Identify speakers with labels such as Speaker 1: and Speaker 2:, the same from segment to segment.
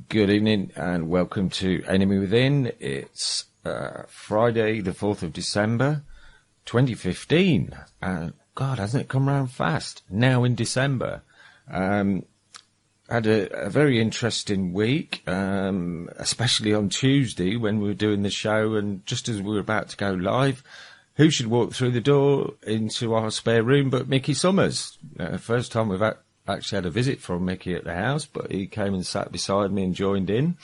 Speaker 1: Good evening and welcome to Enemy Within. It's Friday the 4th of December 2015 and God, hasn't it come round fast, now in December. Had a very interesting week, especially on Tuesday when we were doing the show, and just as we were about to go live, who should walk through the door into our spare room but Mickey Summers. First time we've actually had a visit from Mickey at the house, but he came and sat beside me and joined in.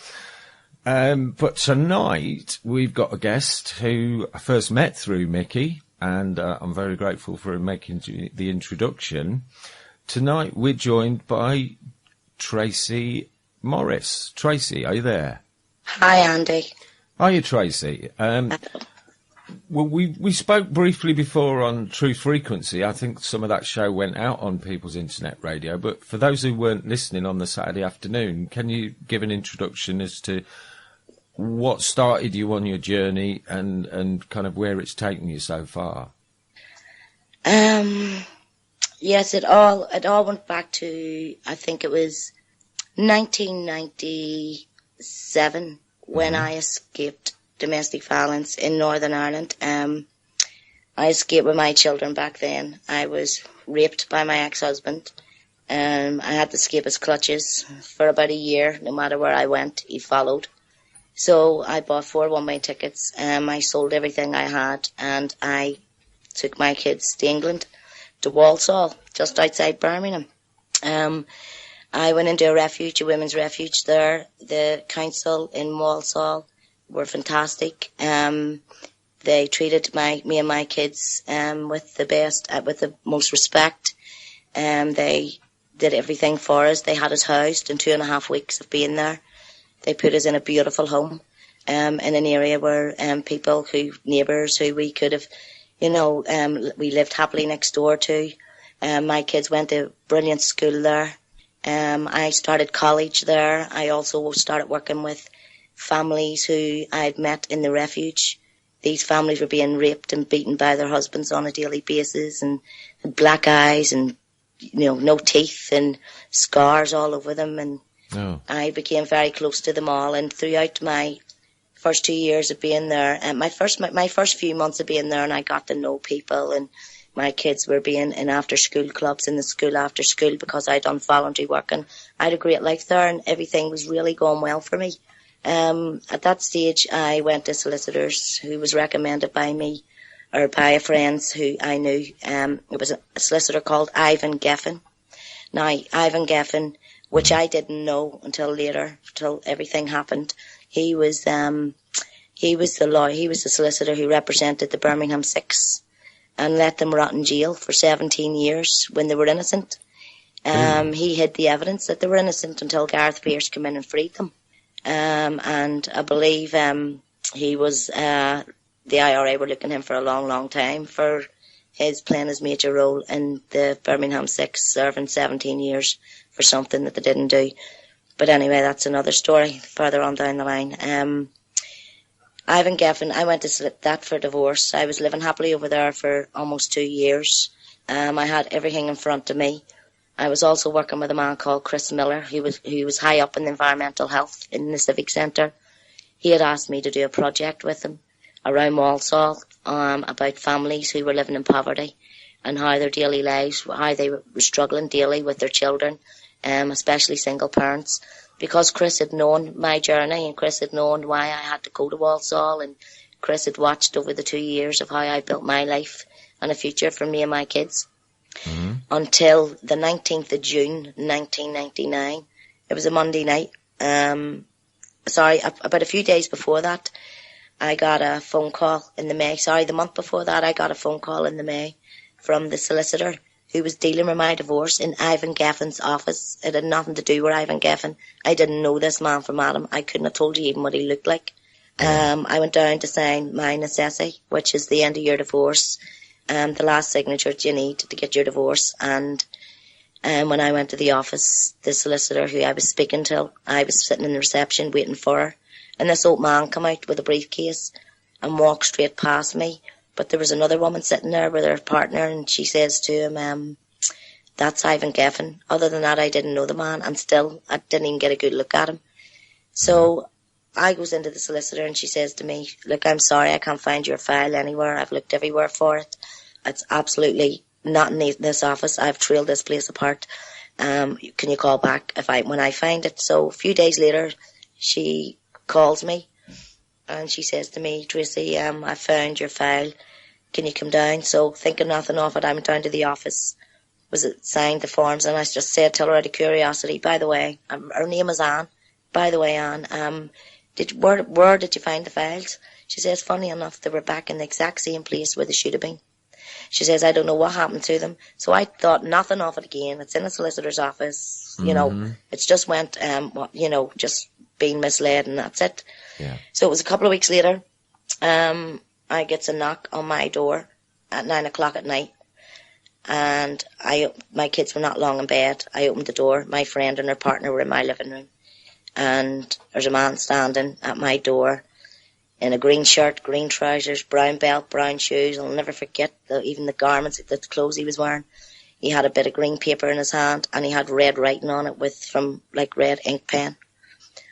Speaker 1: But tonight we've got a guest who I first met through Mickey, and I'm very grateful for him making the introduction. Tonight we're joined by Tracey Morris. Tracey, are you there?
Speaker 2: Hi, Andy.
Speaker 1: Are you, Tracey? Well, we spoke briefly before on Truth Frequency. I think some of that show went out on people's internet radio, but for those who weren't listening on the Saturday afternoon, can you give an introduction as to what started you on your journey and kind of where it's taken you so far?
Speaker 2: Yes, it all went back to, I think it was 1997 when I escaped domestic violence in Northern Ireland. I escaped with my children back then. I was raped by my ex-husband. I had to escape his clutches for about a year. No matter where I went, he followed. So I bought 4 one-way tickets. I sold everything I had, and I took my kids to England, to Walsall, just outside Birmingham. I went into a refuge, a women's refuge there. The council in Walsall were fantastic. They treated me and my kids with the best, with the most respect. They did everything for us. They had us housed in 2.5 weeks of being there. They put us in a beautiful home in an area where neighbours who we could have, we lived happily next door to. My kids went to brilliant school there. I started college there. I also started working with families who I'd met in the refuge. These families were being raped and beaten by their husbands on a daily basis, and had black eyes and, no teeth and scars all over them. And I became very close to them all. And throughout my first 2 years of being there, and my first few months of being there, and I got to know people, and my kids were being in after school clubs in the school after school because I'd done voluntary work, and I had a great life there, and everything was really going well for me. At that stage, I went to solicitors who was recommended by me or by a friend who I knew. It was a solicitor called Ivan Gaffin. Now, Ivan Gaffin, which I didn't know until later, till everything happened. He was the solicitor who represented the Birmingham Six and let them rot in jail for 17 years when they were innocent. He hid the evidence that they were innocent until Gareth Pierce came in and freed them. And I believe he was the IRA were looking at him for a long, long time for playing his major role in the Birmingham Six, serving 17 years for something that they didn't do. But anyway, that's another story further on down the line. Ivan Gaffin, I went to that for divorce. I was living happily over there for almost 2 years. I had everything in front of me. I was also working with a man called Chris Miller, who was high up in the environmental health in the Civic Centre. He had asked me to do a project with him around Walsall about families who were living in poverty and how their daily lives, how they were struggling daily with their children, especially single parents. Because Chris had known my journey, and Chris had known why I had to go to Walsall, and Chris had watched over the 2 years of how I built my life and a future for me and my kids. Mm-hmm. Until the 19th of June 1999. It was a Monday night. About a few days before that, I got a phone call in the May. The month before that, I got a phone call in the May from the solicitor who was dealing with my divorce in Ivan Gaffin's office. It had nothing to do with Ivan Gaffin. I didn't know this man from Adam. I couldn't have told you even what he looked like. I went down to sign my necessity, which is the end of your divorce. The last signature you need to get your divorce. And when I went to the office, the solicitor who I was speaking to, I was sitting in the reception waiting for her. And this old man came out with a briefcase and walked straight past me. But there was another woman sitting there with her partner, and she says to him, that's Ivan Gaffin. Other than that, I didn't know the man. I didn't even get a good look at him. So I goes into the solicitor and she says to me, look, I'm sorry, I can't find your file anywhere. I've looked everywhere for it. It's absolutely not in this office. I've trailed this place apart. Can you call back when I find it? So a few days later, she calls me and she says to me, Tracey, I found your file. Can you come down? So thinking nothing of it, I went down to the office, signed the forms, and I just said to her out of curiosity, by the way, her name is Anne. By the way, Anne, where did you find the files? She says, funny enough, they were back in the exact same place where they should have been. She says, I don't know what happened to them. So I thought nothing of it again. It's in a solicitor's office. You know, it's just went, just being misled and that's it.
Speaker 1: Yeah.
Speaker 2: So it was a couple of weeks later, I gets a knock on my door at 9 o'clock at night. And my kids were not long in bed. I opened the door. My friend and her partner were in my living room. And there's a man standing at my door in a green shirt, green trousers, brown belt, brown shoes. I'll never forget even the garments, the clothes he was wearing. He had a bit of green paper in his hand and he had red writing on it from red ink pen.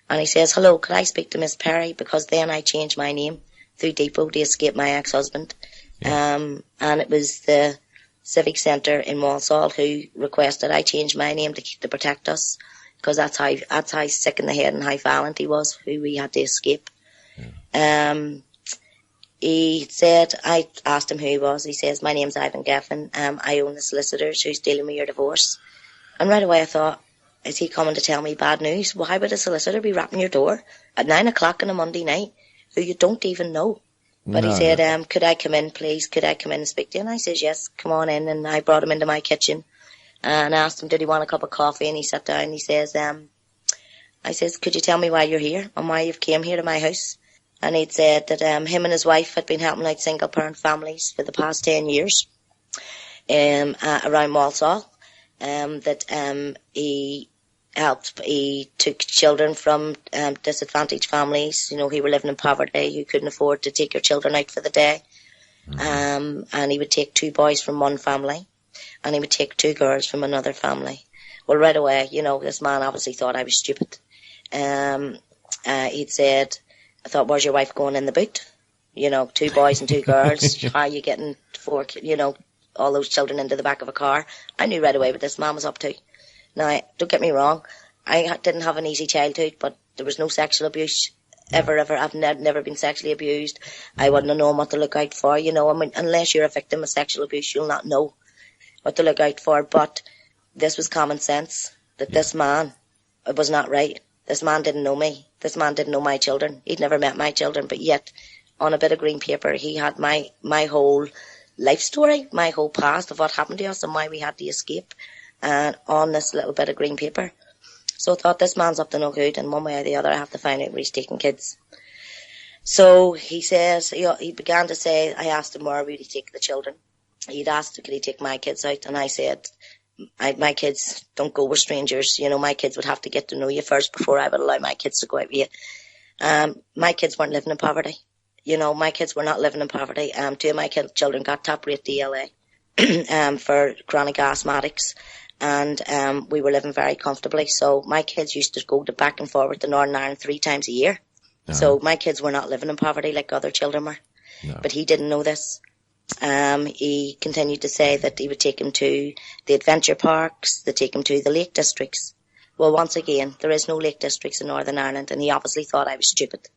Speaker 2: And he says, hello, could I speak to Miss Perry? Because then I changed my name through Depot to escape my ex-husband. Yeah. And it was the Civic Centre in Walsall who requested I change my name to protect us. Because that's how sick in the head and how violent he was, who we had to escape. He said, I asked him who he was. He says, my name's Ivan Gaffin. I own the solicitors who's dealing with your divorce. And right away I thought, is he coming to tell me bad news? Why would a solicitor be rapping your door at 9 o'clock on a Monday night who you don't even know? But he said, could I come in, please? Could I come in and speak to you? And I says, yes, come on in. And I brought him into my kitchen. And asked him, did he want a cup of coffee? And he sat down and he says, I says, could you tell me why you're here and why you've came here to my house? And he'd said that him and his wife had been helping out single parent families for the past 10 years around Walsall. He took children from disadvantaged families, who were living in poverty, who couldn't afford to take their children out for the day. And he would take 2 boys from one family. And he would take 2 girls from another family. Well, right away, this man obviously thought I was stupid. He'd said, I thought, where's your wife going in the boot? 2 boys and 2 girls. How are you getting 4, all those children into the back of a car? I knew right away what this man was up to. Now, don't get me wrong. I didn't have an easy childhood, but there was no sexual abuse. Ever. I've never been sexually abused. I wouldn't have known what to look out for, unless you're a victim of sexual abuse, you'll not know what to look out for. But this was common sense, that this man, it was not right. This man didn't know me. This man didn't know my children. He'd never met my children, but yet on a bit of green paper he had my whole life story, my whole past of what happened to us and why we had to escape, and on this little bit of green paper. So I thought, this man's up to no good, and one way or the other I have to find out where he's taking kids. So he says, he began to say, I asked him where would he take the children. He'd asked, could he take my kids out? And I said, my kids don't go with strangers. My kids would have to get to know you first before I would allow my kids to go out with you. My kids weren't living in poverty. My kids were not living in poverty. 2 of my children got top rate DLA for chronic asthmatics. And we were living very comfortably. So my kids used to go back and forward to Northern Ireland 3 times a year. Uh-huh. So my kids were not living in poverty like other children were. No. But he didn't know this. He continued to say that he would take him to the adventure parks, they'd take him to the lake districts. Well, once again, there is no lake districts in Northern Ireland, and he obviously thought I was stupid.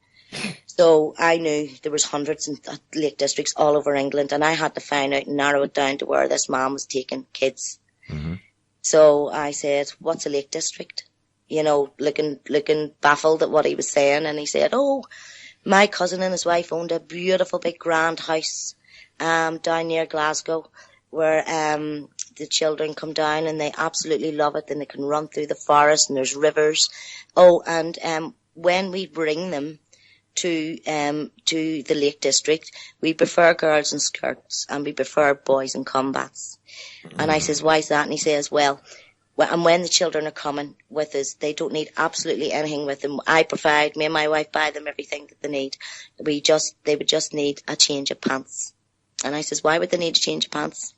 Speaker 2: So I knew there was hundreds of lake districts all over England, and I had to find out and narrow it down to where this man was taking kids. Mm-hmm. So I said, what's a lake district? Looking baffled at what he was saying, and he said, oh, my cousin and his wife owned a beautiful big grand house down near Glasgow, where the children come down and they absolutely love it, and they can run through the forest and there's rivers. Oh, and when we bring them to the Lake District, we prefer girls in skirts and we prefer boys in combats. And I says, why is that? And he says, well, and when the children are coming with us, they don't need absolutely anything with them. I provide, me and my wife buy them everything that they need. They would just need a change of pants. And I says, why would they need a change of pants?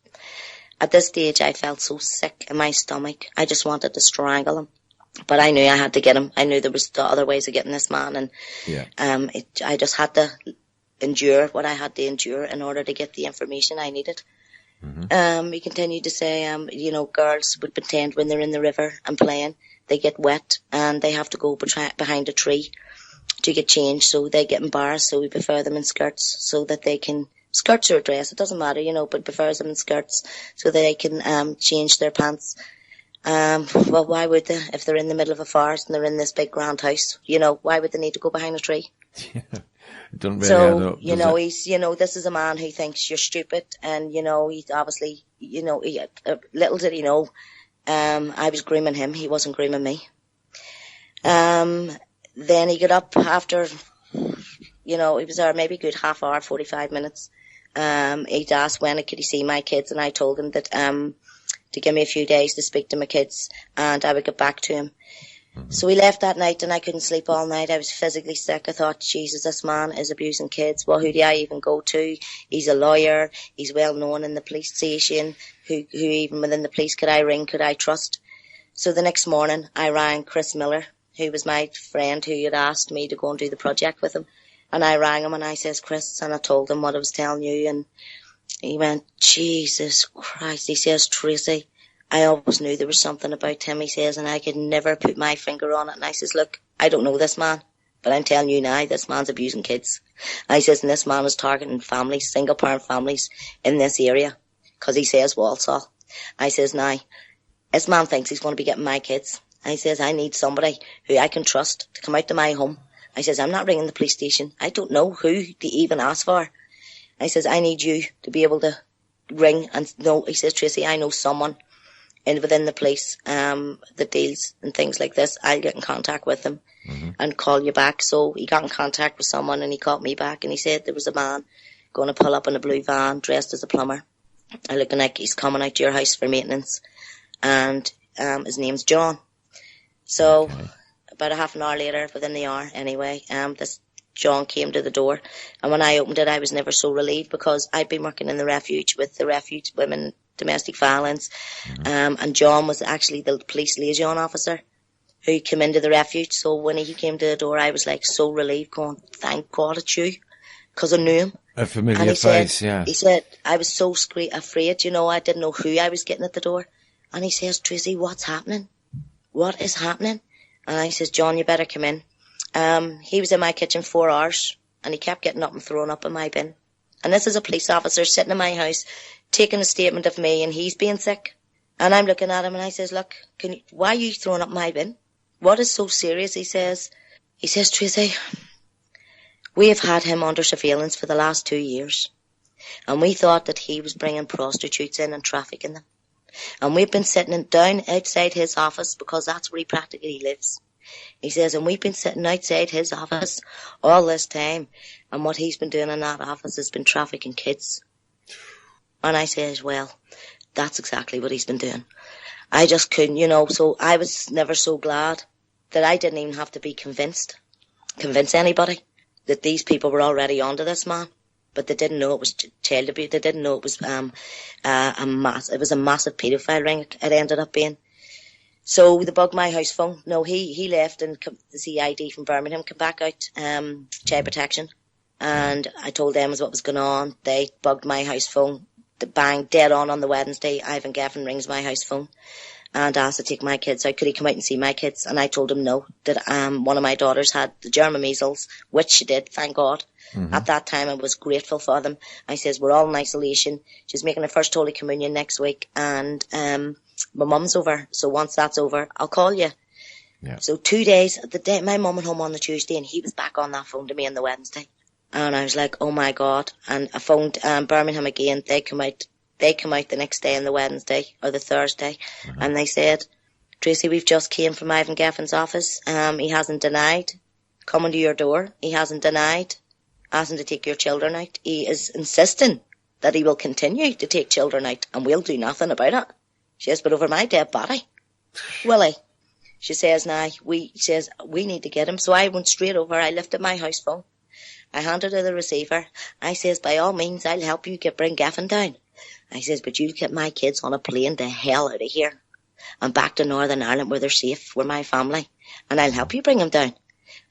Speaker 2: At this stage, I felt so sick in my stomach. I just wanted to strangle him. But I knew I had to get him. I knew there was the other ways of getting this man, and I just had to endure what I had to endure in order to get the information I needed. He continued to say, girls would pretend when they're in the river and playing, they get wet and they have to go behind a tree to get changed, so they get embarrassed, so we prefer them in skirts so that they can, skirts or a dress, it doesn't matter, but prefers them in skirts so that they can change their pants. Well, why would they? If they're in the middle of a forest and they're in this big grand house, why would they need to go behind a tree?
Speaker 1: Don't really add up,
Speaker 2: he's, this is a man who thinks you're stupid, and, he's obviously, little did he know, I was grooming him, he wasn't grooming me. Then he got up after, he was there maybe a good half hour, 45 minutes. He'd asked when could he see my kids, and I told him that, to give me a few days to speak to my kids, and I would get back to him. So we left that night, and I couldn't sleep all night. I was physically sick. I thought, Jesus, this man is abusing kids. Well, who do I even go to? He's a lawyer. He's well known in the police station. Who even within the police could I ring? Could I trust? So the next morning, I rang Chris Miller, who was my friend who had asked me to go and do the project with him. And I rang him, and I says, Chris, and I told him what I was telling you, and he went, Jesus Christ. He says, Tracey, I always knew there was something about him, he says, and I could never put my finger on it. And I says, look, I don't know this man, but I'm telling you now, this man's abusing kids. I says, and this man is targeting families, single parent families in this area, because he says Walsall. I says, now, this man thinks he's going to be getting my kids. I says, I need somebody who I can trust to come out to my home. I says, I'm not ringing the police station. I don't know who to even ask for. I says, I need you to be able to ring and know. He says, Tracey, I know someone within the police that deals and things like this. I'll get in contact with them and call you back. So he got in contact with someone, and he called me back, and he said there was a man going to pull up in a blue van dressed as a plumber, and looking like he's coming out to your house for maintenance, and his name's John. So about a half an hour later, within the hour anyway, this John came to the door, and when I opened it, I was never so relieved, because I'd been working in the refuge with the refuge women, domestic violence, and John was actually the police liaison officer who came into the refuge. So when he came to the door, I was like so relieved, going, thank God it's you, because I knew him.
Speaker 1: A familiar face, yeah.
Speaker 2: He said, I was so afraid, I didn't know who I was getting at the door. And he says, Tracey, what's happening? What is happening? And I says, John, you better come in. He was in my kitchen 4 hours, and he kept getting up and throwing up in my bin. And this is a police officer sitting in my house, taking a statement of me, and he's being sick. And I'm looking at him, and I says, look, why are you throwing up my bin? What is so serious? He says, Tracey, we have had him under surveillance for the last 2 years, and we thought that he was bringing prostitutes in and trafficking them. And we've been sitting down outside his office, because that's where he practically lives. He says, and we've been sitting outside his office all this time, and what he's been doing in that office has been trafficking kids. And I says, well, that's exactly what he's been doing. I just couldn't, so I was never so glad that I didn't even have to be convince anybody that these people were already onto this man. But they didn't know it was child abuse. They didn't know it was it was a massive pedophile ring. It ended up being. So they bugged my house phone. No, he left, and the CID from Birmingham came back out, child protection, and I told them what was going on. They bugged my house phone. The bang, dead on the Wednesday, Ivan Gaffin rings my house phone and asked to take my kids out. Could he come out and see my kids? And I told him no, that one of my daughters had the German measles, which she did, thank God. At that time, I was grateful for them. I says, we're all in isolation. She's making her first Holy Communion next week, and my mum's over. So once that's over, I'll call you.
Speaker 1: Yeah.
Speaker 2: So 2 days, my mum went home on the Tuesday, and he was back on that phone to me on the Wednesday. And I was like, oh my God. And I phoned Birmingham again. They come out the next day on the Wednesday or the Thursday. And they said, Tracey, we've just came from Ivan Gaffin's office. He hasn't denied coming to your door. He hasn't denied asking to take your children out. He is insisting that he will continue to take children out, and we'll do nothing about it. She says, but over my dead body, will he? She says, we need to get him. So I went straight over. I lifted my house phone. I handed her the receiver. I says, by all means, I'll help you bring Gaffin down. I says, but you get my kids on a plane the hell out of here. and back to Northern Ireland where they're safe, where my family, and I'll help you bring them down.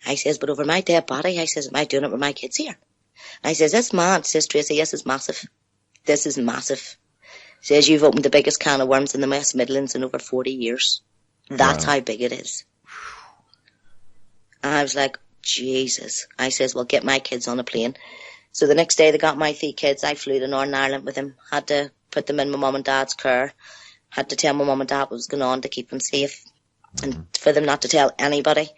Speaker 2: I says, but over my dead body, I says, am I doing it with my kids here? I says, that's mad, says Tracey, this is massive. This is massive. Says, you've opened the biggest can of worms in the West Midlands in over 40 years. That's how big it is. And I was like, Jesus. I says, well, get my kids on a plane. So the next day they got my 3 kids. I flew to Northern Ireland with them. Had to put them in my mum and dad's care. Had to tell my mum and dad what was going on to keep them safe. And for them not to tell anybody.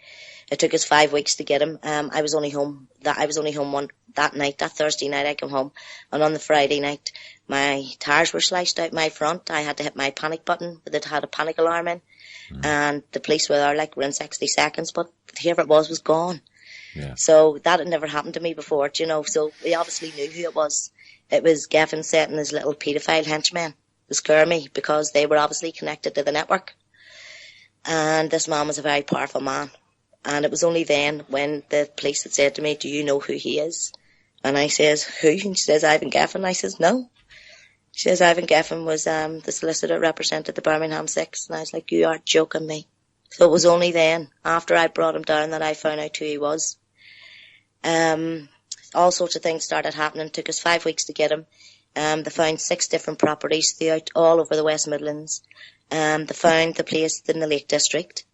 Speaker 2: It took us 5 weeks to get him. I was only home that night, that Thursday night I came home. And on the Friday night, my tires were sliced out my front. I had to hit my panic button that had a panic alarm in. And the police were there like within 60 seconds, but whoever it was gone. Yeah. So that had never happened to me before, you know, so we obviously knew who it was. It was Gaffin setting his little pedophile henchmen to scare me because they were obviously connected to the network. And this man was a very powerful man. And it was only then when the police had said to me, do you know who he is? And I says, who? And she says, Ivan Gaffin. I says, no. She says, Ivan Gaffin was the solicitor that represented the Birmingham Six. And I was like, you are joking me. So it was only then, after I brought him down, that I found out who he was. All sorts of things started happening. It took us 5 weeks to get him. They found 6 different properties throughout all over the West Midlands. They found the place in the Lake District.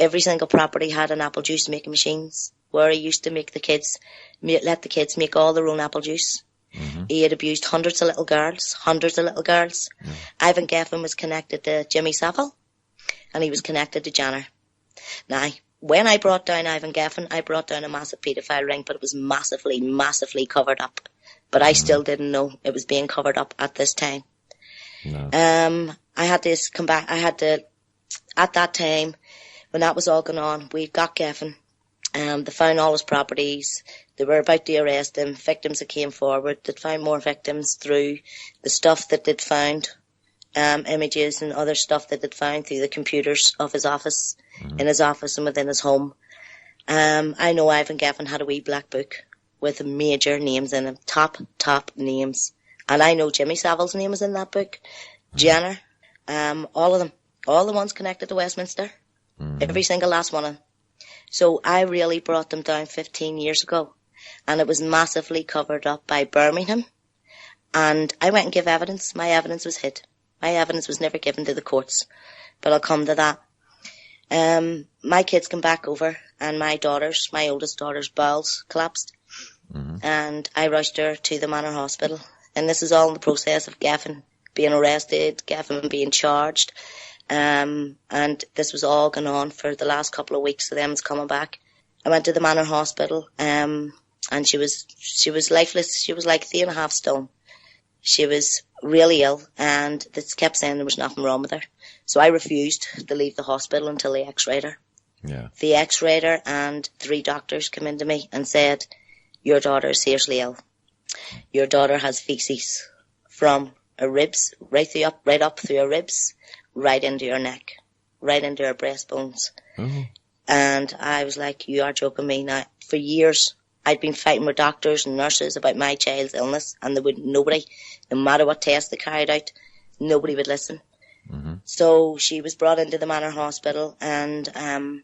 Speaker 2: Every single property had an apple juice making machines where he used to let the kids make all their own apple juice. Mm-hmm. He had abused hundreds of little girls. Mm-hmm. Ivan Gaffin was connected to Jimmy Savile and he was connected to Janner. Now, when I brought down Ivan Gaffin, I brought down a massive paedophile ring, but it was massively, massively covered up. But I still didn't know it was being covered up at this time. No. I had to come back. At that time, when that was all going on, we got Gaffin. They found all his properties. They were about to arrest him. Victims that came forward. They'd found more victims through the stuff that they'd found, images and other stuff that they'd found through the computers of his office, in his office and within his home. I know Ivan Gaffin had a wee black book with major names in them, top names. And I know Jimmy Savile's name was in that book. Jenner, all of them. All the ones connected to Westminster. Every single last one of them. So I really brought them down 15 years ago. And it was massively covered up by Birmingham. And I went and gave evidence. My evidence was hid. My evidence was never given to the courts. But I'll come to that. My kids came back over and my oldest daughter's bowels collapsed. And I rushed her to the Manor Hospital. And this is all in the process of Gaffin being arrested, Gaffin being charged. And this was all going on for the last couple of weeks of them coming back. I went to the Manor Hospital, and she was lifeless. She was like 3.5 stone. She was really ill, and they kept saying there was nothing wrong with her. So I refused to leave the hospital until they x-rayed her. Yeah. The x-rayed her, and 3 doctors came into me and said, your daughter is seriously ill. Your daughter has feces from her ribs, right up through her ribs, right into your neck, right into her breastbones. Mm-hmm. And I was like, you are joking me. Now, for years, I'd been fighting with doctors and nurses about my child's illness, and nobody, no matter what test they carried out, nobody would listen. Mm-hmm. So she was brought into the Manor Hospital, and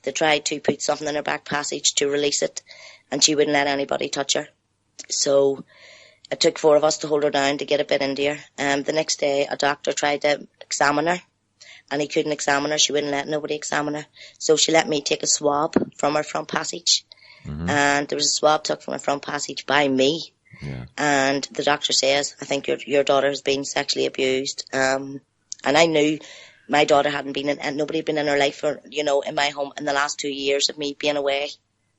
Speaker 2: they tried to put something in her back passage to release it, and she wouldn't let anybody touch her. So it took 4 of us to hold her down to get a bit into her. The next day, a doctor tried to examine her, and he couldn't examine her. She wouldn't let nobody examine her. So she let me take a swab from her front passage. Mm-hmm. And there was a swab took from her front passage by me. Yeah. And the doctor says, I think your daughter has been sexually abused. And I knew my daughter hadn't been and nobody had been in her life or, in my home in the last 2 years of me being away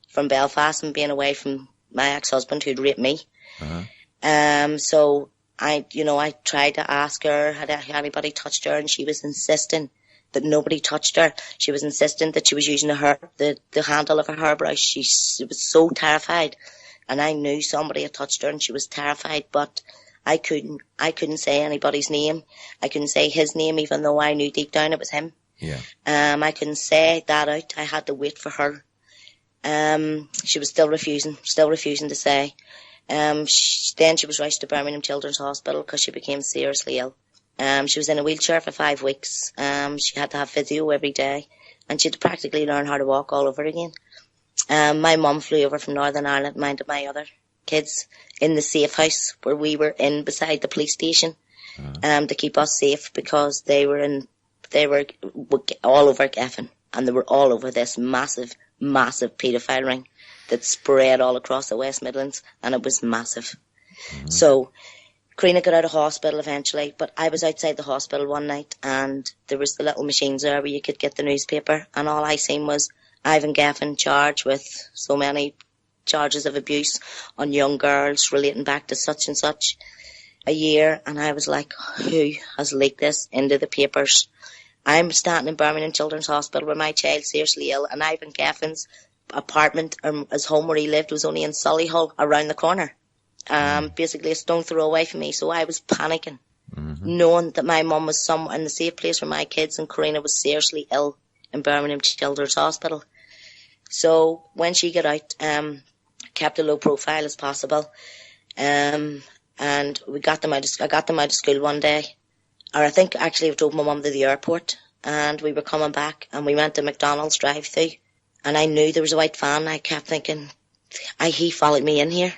Speaker 2: from Belfast and being away from my ex-husband who'd raped me. Uh-huh. So I tried to ask her, had anybody touched her, and she was insisting that nobody touched her. She was insisting that she was using the handle of her hairbrush. She was so terrified, and I knew somebody had touched her, and she was terrified. But I couldn't say anybody's name. I couldn't say his name, even though I knew deep down it was him. Yeah. I couldn't say that out. I had to wait for her. She was still refusing to say. Then she was rushed to Birmingham Children's Hospital because she became seriously ill. She was in a wheelchair for 5 weeks. She had to have physio every day, and she had to practically learn how to walk all over again. My mum flew over from Northern Ireland, minded my other kids in the safe house where we were in beside the police station, to keep us safe, because they were all over Gaffin, and they were all over this massive pedophile ring that spread all across the West Midlands, and it was massive. So Karina got out of hospital eventually, but I was outside the hospital one night, and there was the little machines there where you could get the newspaper, and all I seen was Ivan Gaffin charged with so many charges of abuse on young girls relating back to such and such a year, and I was like, who has leaked this into the papers? I'm standing in Birmingham Children's Hospital with my child seriously ill, and Ivan Gaffin's apartment, his home where he lived, was only in Solihull around the corner. Basically a stone throw away from me, so I was panicking, knowing that my mum was somewhere in the safe place for my kids, and Karina was seriously ill in Birmingham Children's Hospital. So when she got out, kept a low profile as possible, and I got them out of school one day, or I think actually I drove my mum to the airport, and we were coming back, and we went to McDonald's drive-thru, and I knew there was a white van, and I kept thinking, he followed me in here.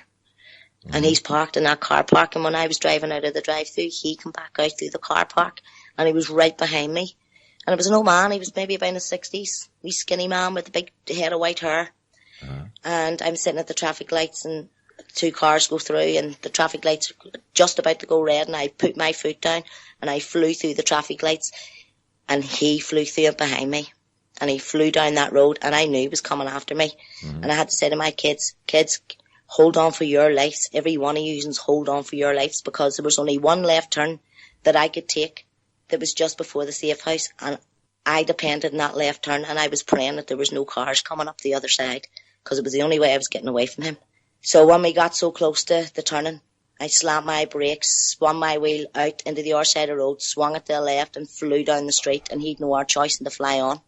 Speaker 2: And he's parked in that car park, and when I was driving out of the drive-thru, he came back out through the car park, and he was right behind me. And it was an old man, he was maybe about in his 60s, wee skinny man with a big head of white hair. And I'm sitting at the traffic lights, and 2 cars go through, and the traffic lights are just about to go red, and I put my foot down, and I flew through the traffic lights, and he flew through it behind me. And he flew down that road, and I knew he was coming after me. And I had to say to my kids, hold on for your lives. Every one of you hold on for your lives, because there was only one left turn that I could take that was just before the safe house, and I depended on that left turn, and I was praying that there was no cars coming up the other side, because it was the only way I was getting away from him. So when we got so close to the turning, I slammed my brakes, spun my wheel out into the other side of the road, swung it to the left, and flew down the street, and he'd no other choice than to fly on.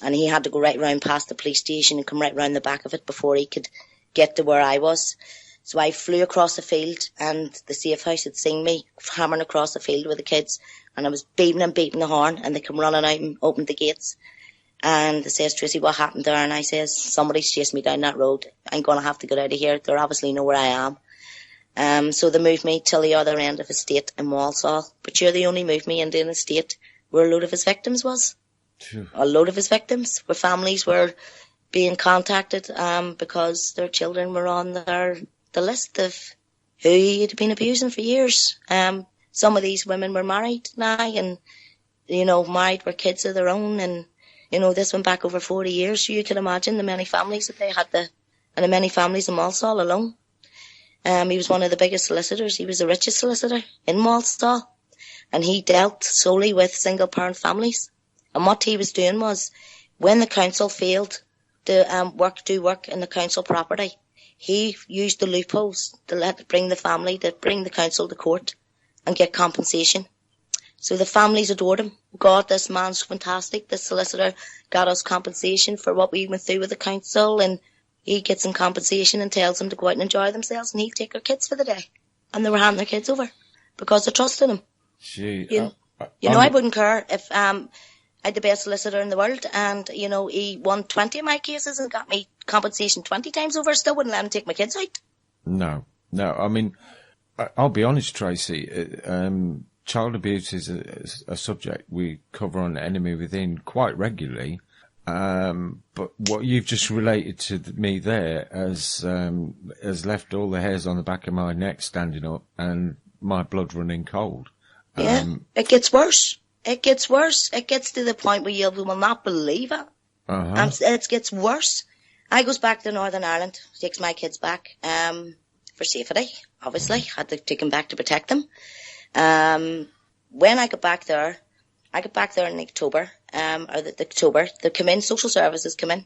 Speaker 2: And he had to go right round past the police station and come right round the back of it before he could get to where I was. So I flew across the field, and the safe house had seen me hammering across the field with the kids, and I was beating the horn, and they come running out and opened the gates. And they says, Tracey, what happened there? And I says, somebody's chased me down that road. I'm going to have to get out of here. They obviously know where I am. So they moved me till the other end of the estate in Walsall. But sure, they only moved me into an estate where a load of his victims was. A load of his victims, where families were being contacted because their children were on the list of who he'd been abusing for years. Some of these women were married now, and, married with kids of their own, and, this went back over 40 years, so you can imagine the many families that they had and the many families in Walsall alone. He was one of the biggest solicitors. He was the richest solicitor in Walsall, and he dealt solely with single-parent families. And what he was doing was, when the council failed to do work in the council property, he used the loopholes to bring the council to court and get compensation. So the families adored him. God, this man's fantastic. This solicitor got us compensation for what we went through with the council, and he gets some compensation and tells them to go out and enjoy themselves, and he'll take their kids for the day. And they were handing their kids over because they trusted him.
Speaker 1: Gee,
Speaker 2: I wouldn't care if I had the best solicitor in the world, and he won 20 of my cases and got me compensation 20 times over. Still wouldn't let him take my kids out. No.
Speaker 1: I mean, I'll be honest, Tracey. Child abuse is a subject we cover on Enemy Within quite regularly. But what you've just related to me there has left all the hairs on the back of my neck standing up and my blood running cold.
Speaker 2: Yeah, it gets worse. It gets worse. It gets to the point where you will not believe it. It gets worse. I goes back to Northern Ireland, takes my kids back, for safety, obviously. Had to take them back to protect them. When I got back there in October, they come in, social services come in,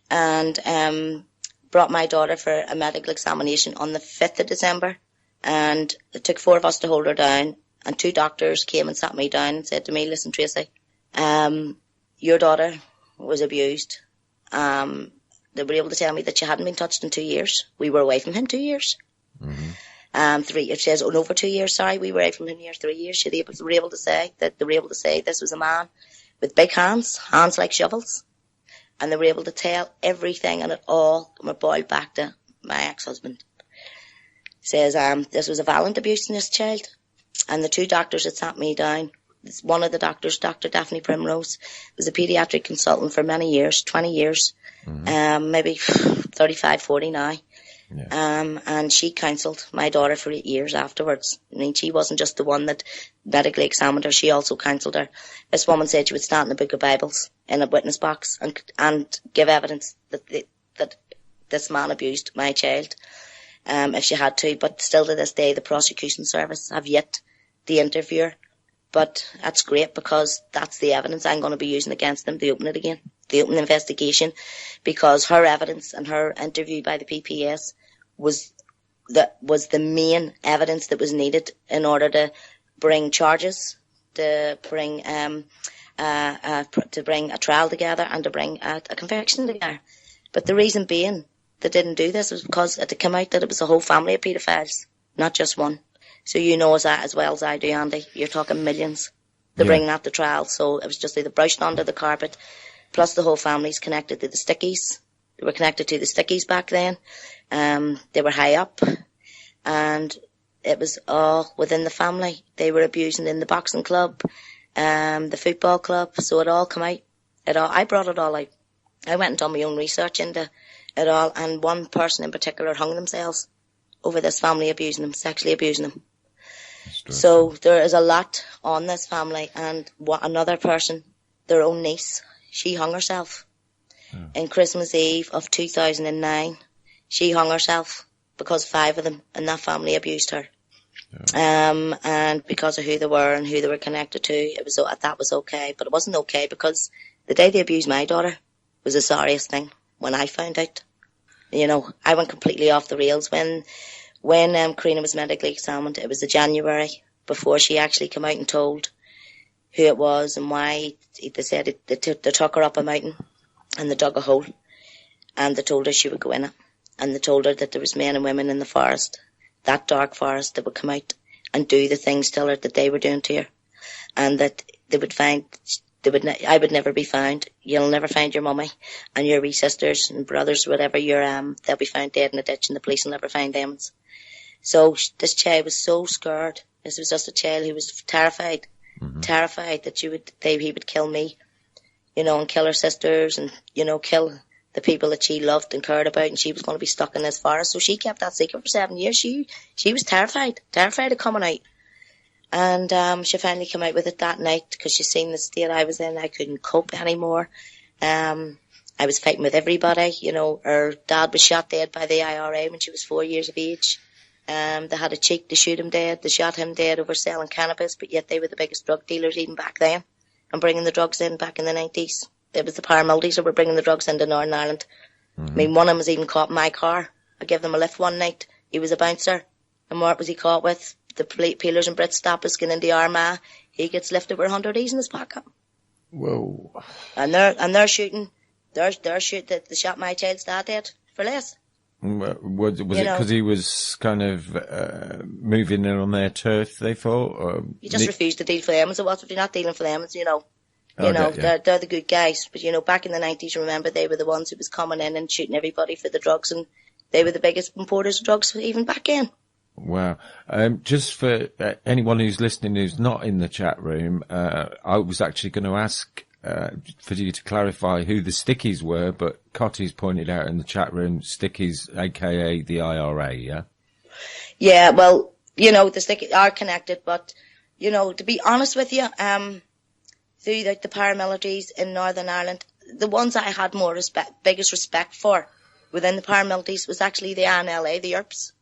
Speaker 2: and, brought my daughter for a medical examination on the 5th of December. And it took 4 of us to hold her down. And 2 doctors came and sat me down and said to me, listen, Tracey, your daughter was abused. They were able to tell me that she hadn't been touched in 2 years. We were away from him 2 years. It says, over 2 years, sorry, we were able in here 3 years. They were able to say this was a man with big hands like shovels. And they were able to tell everything, and it all boiled back to my ex-husband. Says, this was a violent abuse in this child. And the two doctors that sat me down, one of the doctors, Dr. Daphne Primrose, was a paediatric consultant for many years, 20 years, maybe 35, 40 now. Yeah. And she counselled my daughter for 8 years afterwards. I mean, she wasn't just the one that medically examined her, she also counselled her. This woman said she would stand in the book of Bibles in a witness box and give evidence that this man abused my child, if she had to. But still to this day, the prosecution service have yet to interview her. But that's great, because that's the evidence I'm going to be using against them to open it again, the open investigation, because her evidence and her interview by the PPS was the main evidence that was needed in order to bring charges, to bring a trial together, and to bring a conviction together. But the reason being they didn't do this was because it came out that it was a whole family of pedophiles, not just one. So you know as well as I do, Andy, you're talking millions to bring that to trial. So it was just either brushed under the carpet, plus the whole family's connected to the stickies. They were connected to the stickies back then. They were high up, and it was all within the family. They were abusing in the boxing club, the football club. So it all came out. I brought it all out. I went and done my own research into it all, and one person in particular hung themselves over this family abusing them, sexually abusing them. So there is a lot on this family. And another person, their own niece, she hung herself. In Christmas Eve of 2009. She hung herself because 5 of them in that family abused her. And because of who they were and who they were connected to, that was okay. But it wasn't okay because the day they abused my daughter was the sorriest thing when I found out. You know, I went completely off the rails when Karina was medically examined. It was the January before she actually came out and told who it was and why. They said they took her up a mountain and they dug a hole, and they told her she would go in it, and they told her that there was men and women in the forest, that dark forest, that would come out and do the things to her that they were doing to her, and that I would never be found. You'll never find your mummy and your wee sisters and brothers, whatever. They'll be found dead in a ditch, and the police will never find them. So this child was so scared. This was just a child who was terrified, terrified that he would kill me, you know, and kill her sisters, and, you know, kill the people that she loved and cared about, and she was going to be stuck in this forest. So she kept that secret for 7 years. She was terrified of coming out. And she finally came out with it that night because she seen the state I was in. I couldn't cope anymore. I was fighting with everybody. You know, her dad was shot dead by the IRA when she was 4 years of age. They had a cheek to shoot him dead. They shot him dead over selling cannabis, but yet they were the biggest drug dealers even back then and bringing the drugs in back in the 90s. It was the Paramilitaries that were bringing the drugs into Northern Ireland. I mean, one of them was even caught in my car. I gave them a lift one night. He was a bouncer. And what was he caught with? The peelers and Brits stop us getting into Armagh. He gets lifted with 100 E's in his pocket.
Speaker 1: Whoa.
Speaker 2: And they're shooting. They shot my child's dad dead for less.
Speaker 1: Was it because he was kind of moving in on their turf, they thought? Or
Speaker 2: he just refused to deal for them. So what if you're not dealing for them? It's, they're the good guys. But, back in the 90s, remember, they were the ones who was coming in and shooting everybody for the drugs, and they were the biggest importers of drugs even back then.
Speaker 1: Wow. Just for anyone who's listening who's not in the chat room, I was actually going to ask for you to clarify who the stickies were, but Cotty's pointed out in the chat room, stickies, aka the IRA, yeah? Yeah, well, the stickies are connected, but, to be honest with you, through the paramilitaries in Northern Ireland, the ones I had biggest respect for within the paramilitaries was actually the ANLA, the ERPs.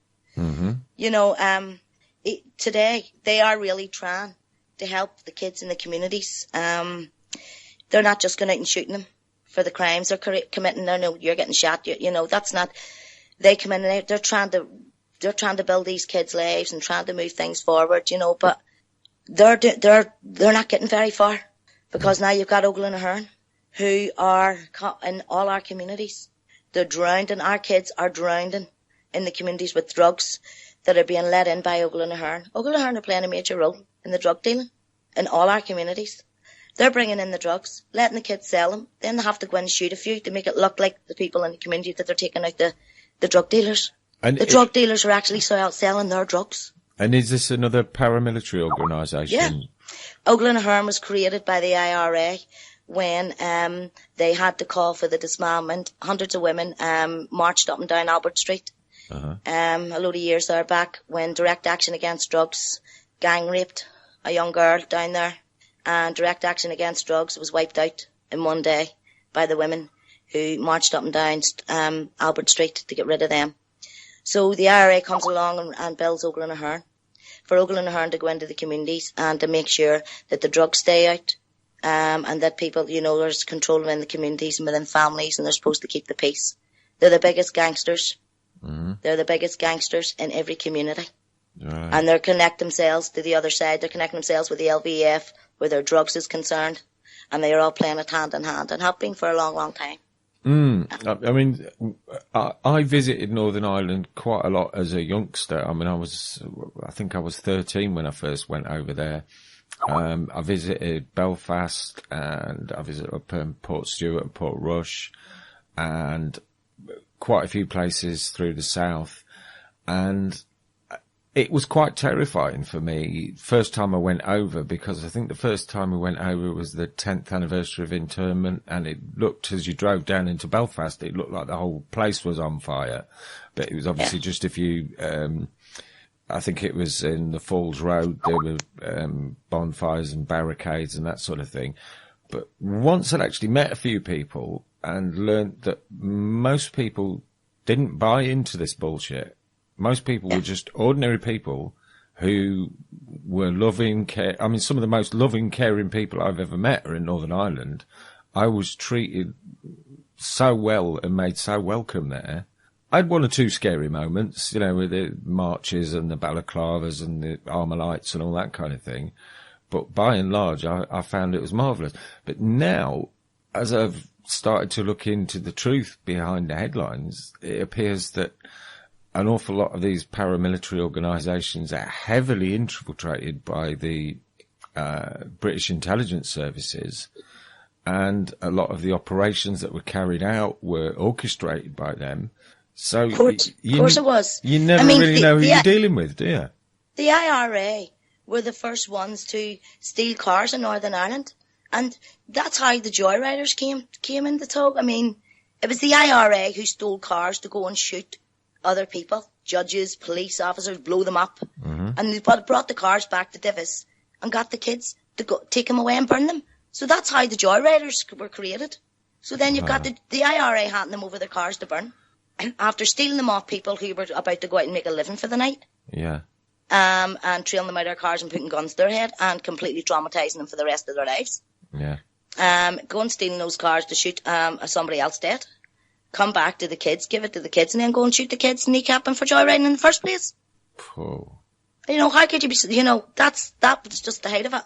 Speaker 1: Today they are really trying to help the kids in the communities. They're not just going out and shooting them for the crimes they're committing. No, you're getting shot. That's not. They come in and they're trying to build these kids' lives and trying to move things forward. But they're not getting very far because now you've got Ogle and Ahern who are in all our communities. They're drowning. Our kids are drowning in the communities with drugs.
Speaker 2: that are being let in by Ogle and Ahern. Ogle and Ahern are playing a major role in the drug dealing in all our communities. They're bringing in the drugs, letting the kids sell them. Then they have to go in and shoot a few to make it look like the people in the community that they're taking out the drug dealers. And the drug dealers are actually selling their drugs.
Speaker 1: And is this another paramilitary organisation?
Speaker 2: Yeah. Ogle and Ahern was created by the IRA when they had to call for the dismemberment. Hundreds of women marched up and down Albert Street a load of years there back when Direct Action Against Drugs gang raped a young girl down there. And Direct Action Against Drugs was wiped out in one day by the women who marched up and down Albert Street to get rid of them. So the IRA comes along and builds Ogle and Ahern, for Ogle and Ahern to go into the communities and to make sure that the drugs stay out, and that people, there's control in the communities and within families, and they're supposed to keep the peace. They're the biggest gangsters. Mm-hmm. They're the biggest gangsters in every community. Right. And they're connecting themselves to the other side. They're connecting themselves with the LVF, where their drugs is concerned, and they are all playing it hand in hand and have been for a long, long time.
Speaker 1: I mean, I visited Northern Ireland quite a lot as a youngster. I mean, I think I was 13 when I first went over there. I visited Belfast, and I visited up in Port Stewart and Port Rush, and quite a few places through the south. And it was quite terrifying for me first time I went over, because I think the first time we went over was the 10th anniversary of internment, and it looked, as you drove down into Belfast, it looked like the whole place was on fire. But it was obviously just a few, I think it was in the Falls Road, there were bonfires and barricades and that sort of thing. But once I'd actually met a few people and learnt that most people didn't buy into this bullshit. Most people were just ordinary people who were loving, I mean, some of the most loving, caring people I've ever met are in Northern Ireland. I was treated so well and made so welcome there. I had one or two scary moments, with the marches and the balaclavas and the Armalites and all that kind of thing. But by and large, I found it was marvellous. But now, as I've started to look into the truth behind the headlines, it appears that an awful lot of these paramilitary organisations are heavily infiltrated by the British intelligence services, and a lot of the operations that were carried out were orchestrated by them. So,
Speaker 2: of course it was.
Speaker 1: You never really know who you're dealing with, do you?
Speaker 2: The IRA were the first ones to steal cars in Northern Ireland, and that's how the joyriders came into talk. I mean, it was the IRA who stole cars to go and shoot other people, judges, police officers, blow them up. Mm-hmm. And they brought the cars back to Divis and got the kids to go take them away and burn them. So that's how the joyriders were created. So then you've got the IRA handing them over their cars to burn, after stealing them off people who were about to go out and make a living for the night. Yeah. And trailing them out of their cars and putting guns to their head and completely traumatising them for the rest of their lives. Yeah. Go and stealing those cars to shoot somebody else dead. Come back to the kids, give it to the kids, and then go and shoot the kids and kneecap them for joyriding in the first place. Oh. How could you be, that was just the height of it.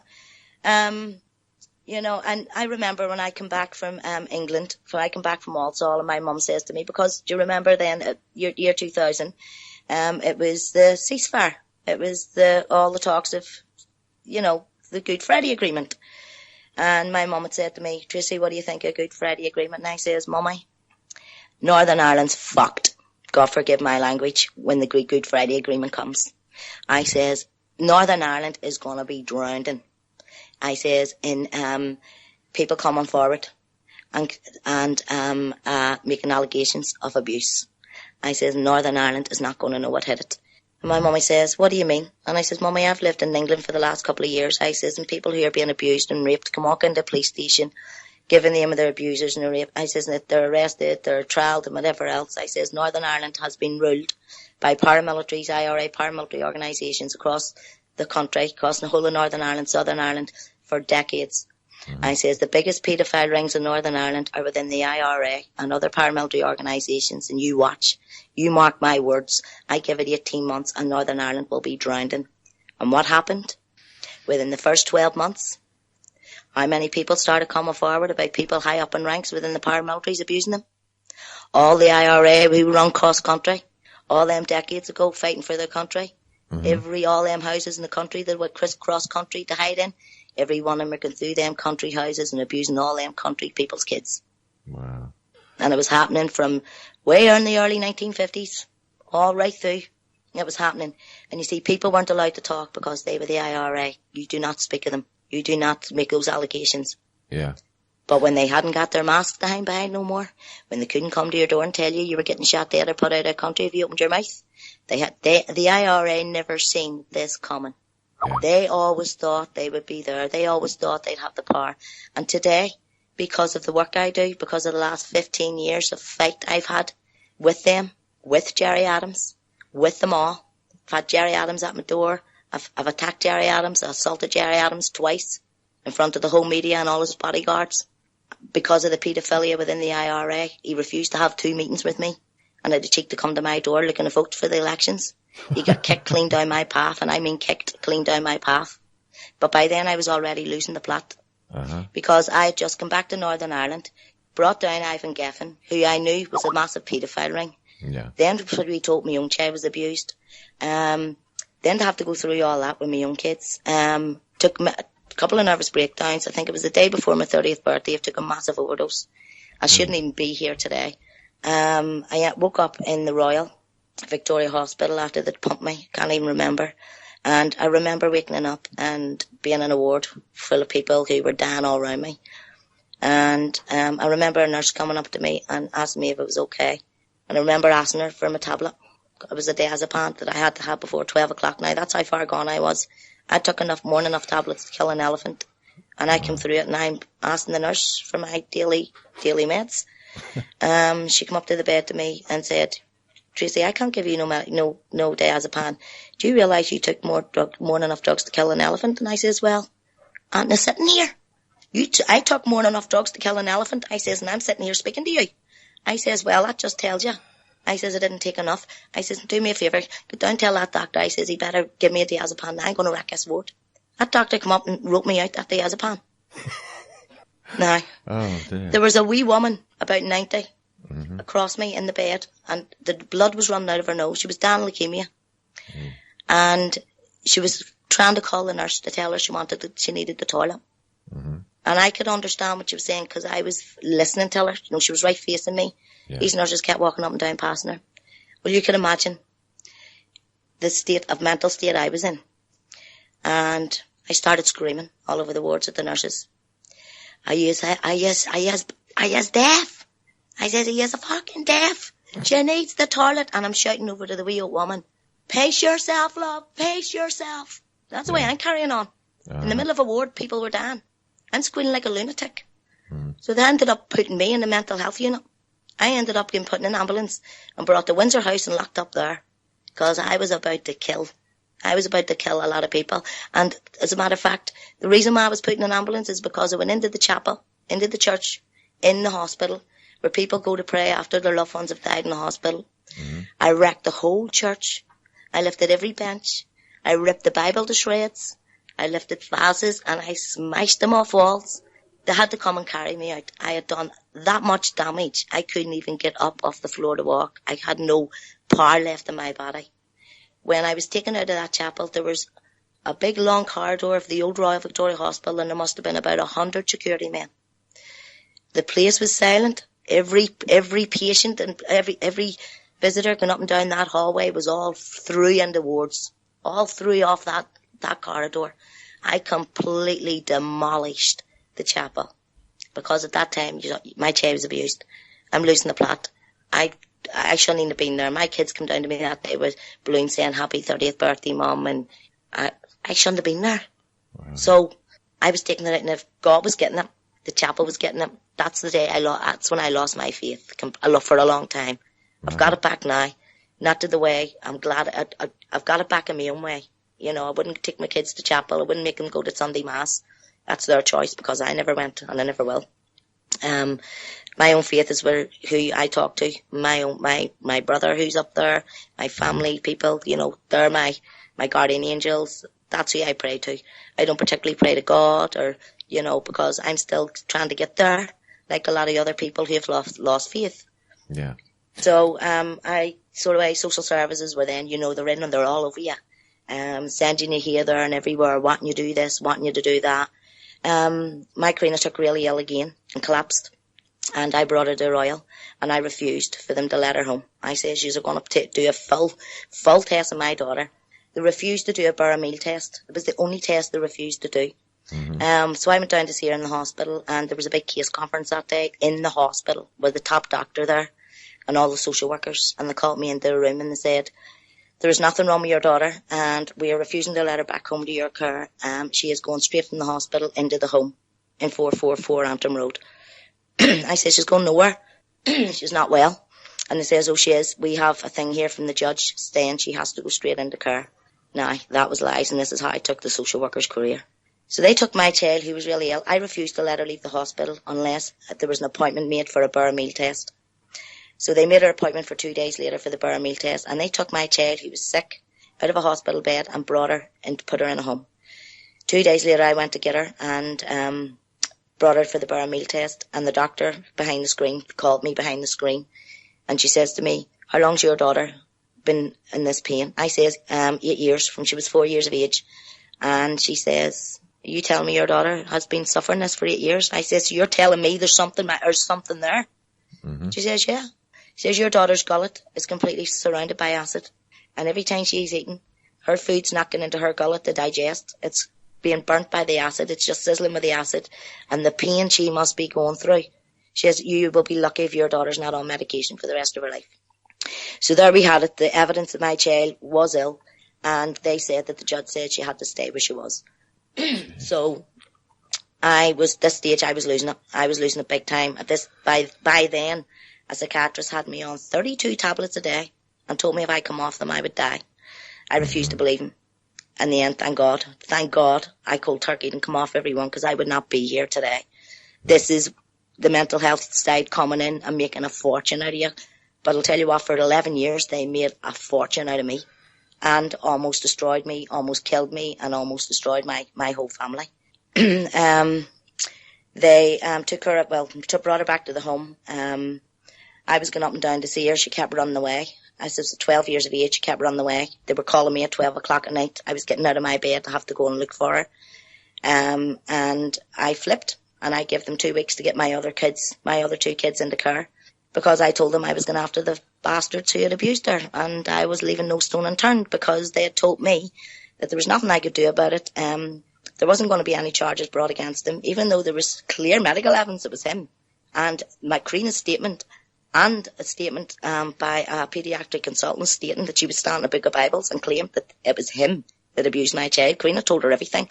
Speaker 2: And I remember when I came back from England, when I came back from Walsall, and my mum says to me, because do you remember then, year 2000, it was the ceasefire. It was all the talks of, the Good Friday Agreement. And my mum had said to me, Tracey, what do you think of Good Friday Agreement? And I says, Mummy, Northern Ireland's fucked. God forgive my language when the Good Friday Agreement comes. I says, Northern Ireland is going to be drowning. I says, in people coming forward and making allegations of abuse. I says, Northern Ireland is not going to know what hit it. And my mummy says, what do you mean? And I says, Mummy, I've lived in England for the last couple of years. I says, and people who are being abused and raped can walk into a police station, give the name of their abusers and their rape. I says, and if they're arrested, they're trialled and whatever else. I says, Northern Ireland has been ruled by paramilitaries, IRA, paramilitary organisations across the country, across the whole of Northern Ireland, Southern Ireland, for decades. Mm-hmm. I says, the biggest paedophile rings in Northern Ireland are within the IRA and other paramilitary organisations, and you watch. You mark my words. I give it 18 months and Northern Ireland will be drowning. And what happened? Within the first 12 months, how many people started coming forward about people high up in ranks within the paramilitaries abusing them? All the IRA who run cross country, all them decades ago fighting for their country. All them houses in the country that were crisscross country to hide in, every one of them are going through them country houses and abusing all them country people's kids.
Speaker 1: Wow.
Speaker 2: And it was happening from way in the early 1950s, all right through. It was happening. And you see, people weren't allowed to talk because they were the IRA. You do not speak of them. You do not make those allegations.
Speaker 1: Yeah.
Speaker 2: But when they hadn't got their masks to hide behind no more, when they couldn't come to your door and tell you were getting shot dead or put out of the country if you opened your mouth, the IRA never seen this coming.
Speaker 1: Yeah.
Speaker 2: They always thought they would be there. They always thought they'd have the power. And today, because of the work I do, because of the last 15 years of fight I've had with them, with Jerry Adams, with them all. I've had Jerry Adams at my door. I've attacked Jerry Adams. I assaulted Jerry Adams twice in front of the whole media and all his bodyguards. Because of the paedophilia within the IRA, he refused to have 2 meetings with me and had the cheek to come to my door looking to vote for the elections. He got kicked clean down my path, and I mean kicked clean down my path. But by then I was already losing the plot. Because I had just come back to Northern Ireland, brought down Ivan Gaffin, who I knew was a massive paedophile ring.
Speaker 1: Yeah.
Speaker 2: Then we told my own child was abused. Then to have to go through all that with my own kids. Took a couple of nervous breakdowns. I think it was the day before my 30th birthday. I took a massive overdose. I shouldn't even be here today. I woke up in the Royal Victoria Hospital after they'd pumped me. Can't even remember. And I remember waking up and being in a ward full of people who were dying all around me. And I remember a nurse coming up to me and asking me if it was okay. And I remember asking her for my tablet. It was a diazepam that I had to have before 12 o'clock. Now, that's how far gone I was. I took more than enough tablets to kill an elephant. And I came through it, and I'm asking the nurse for my daily meds. She came up to the bed to me and said, Tracey, I can't give you no diazepam. Do you realise you took more than enough drugs to kill an elephant? And I says, well, aren't I sitting here? I took more than enough drugs to kill an elephant. I says, and I'm sitting here speaking to you. I says, well, that just tells you. I says, I didn't take enough. I says, do me a favour, go down and tell that doctor. I says, he better give me a diazepam. I'm going to wreck his vote. That doctor come up and wrote me out that diazepam. Now, there was a wee woman, about 90, across me in the bed, and the blood was running out of her nose. She was dying of leukemia. And she was trying to call the nurse to tell her she needed the toilet. And I could understand what she was saying because I was listening to her. You know, she was right facing me. Yeah. These nurses kept walking up and down passing her. Well, you can imagine the mental state I was in. And I started screaming all over the wards at the nurses. I is deaf. I says, he is a fucking deaf. She needs the toilet. And I'm shouting over to the wee old woman, pace yourself, love, pace yourself. That's the way I'm carrying on. In the middle of a ward, people were dying. I'm squealing like a lunatic. So they ended up putting me in the mental health unit. I ended up getting put in an ambulance and brought to Windsor House and locked up there because I was about to kill. I was about to kill a lot of people. And as a matter of fact, the reason why I was put in an ambulance is because I went into the chapel, into the church, in the hospital, where people go to pray after their loved ones have died in the hospital. I wrecked the whole church. I lifted every bench. I ripped the Bible to shreds. I lifted vases and I smashed them off walls. They had to come and carry me out. I had done that much damage. I couldn't even get up off the floor to walk. I had no power left in my body. When I was taken out of that chapel, there was a big long corridor of the old Royal Victoria Hospital, and there must have been about 100 security men. The place was silent. Every patient and every visitor going up and down that hallway was all through into wards, all through off that corridor. I completely demolished the chapel because at that time my child was abused. I'm losing the plot. I shouldn't even have been there. My kids come down to me that day with balloons saying happy 30th birthday, Mum, and I shouldn't have been there. Wow. So I was taking it out, and if God was getting it, the chapel was getting it. That's the day that's when I lost my faith for a long time. Wow. I've got it back now. Not to the way. I'm glad I've got it back in my own way. You know, I wouldn't take my kids to chapel. I wouldn't make them go to Sunday Mass. That's their choice because I never went and I never will. My own faith is who I talk to. My brother who's up there, my family people, you know, they're my guardian angels. That's who I pray to. I don't particularly pray to God or, you know, because I'm still trying to get there, like a lot of other people who have lost faith.
Speaker 1: Yeah.
Speaker 2: So, I sort of way social services were then, they're in and they're all over you. Sending you here, there and everywhere, wanting you to do this, wanting you to do that. My Karina took really ill again and collapsed. And I brought her to Royal, and I refused for them to let her home. I said, you're going to do a full test of my daughter. They refused to do a Paramilitaries test. It was the only test they refused to do. Mm-hmm. So I went down to see her in the hospital, and there was a big case conference that day in the hospital with the top doctor there and all the social workers. And they called me into a room and they said, there is nothing wrong with your daughter, and we are refusing to let her back home to your care. She is going straight from the hospital into the home in 444 Antrim Road. I said, she's going nowhere. She's not well. And they says, oh, she is. We have a thing here from the judge saying she has to go straight into care. Now, that was lies, and this is how I took the social worker's career. So they took my child, who was really ill. I refused to let her leave the hospital unless there was an appointment made for a Paramilitaries test. So they made her appointment for 2 days later for the Paramilitaries test, and they took my child, who was sick, out of a hospital bed and brought her and put her in a home. 2 days later, I went to get her and brought her for the Paramilitaries test, and the doctor behind the screen called me behind the screen, and she says to me, how long's your daughter been in this pain? I says, 8 years, from she was 4 years of age. And she says, are you telling me your daughter has been suffering this for 8 years? I says, so you're telling me there's something there? Mm-hmm. She says, yeah. She says, your daughter's gullet is completely surrounded by acid, and every time she's eating, her food's not getting into her gullet to digest. It's being burnt by the acid. It's just sizzling with the acid, and the pain she must be going through. She says, you will be lucky if your daughter's not on medication for the rest of her life. So there we had it, the evidence that my child was ill, and they said that the judge said she had to stay where she was. So this stage I was losing it. I was losing it big time. By then, a psychiatrist had me on 32 tablets a day and told me if I come off them I would die. I refused to believe him. In the end, thank God, I cold turkey and come off everyone, because I would not be here today. This is the mental health side coming in and making a fortune out of you. But I'll tell you what, for 11 years, they made a fortune out of me and almost destroyed me, almost killed me, and almost destroyed my whole family. They brought her back to the home. I was going up and down to see her. She kept running away. I was 12 years of age. She kept running away. They were calling me at 12 o'clock at night. I was getting out of my bed to have to go and look for her. And I flipped, and I gave them 2 weeks to get my other 2 kids into care, because I told them I was going after the bastards who had abused her, and I was leaving no stone unturned, because they had told me that there was nothing I could do about it. There wasn't going to be any charges brought against him, even though there was clear medical evidence it was him. And my Karina's statement, and a statement by a paediatric consultant stating that she would stand in a book of Bibles and claim that it was him that abused my child. Karina told her everything.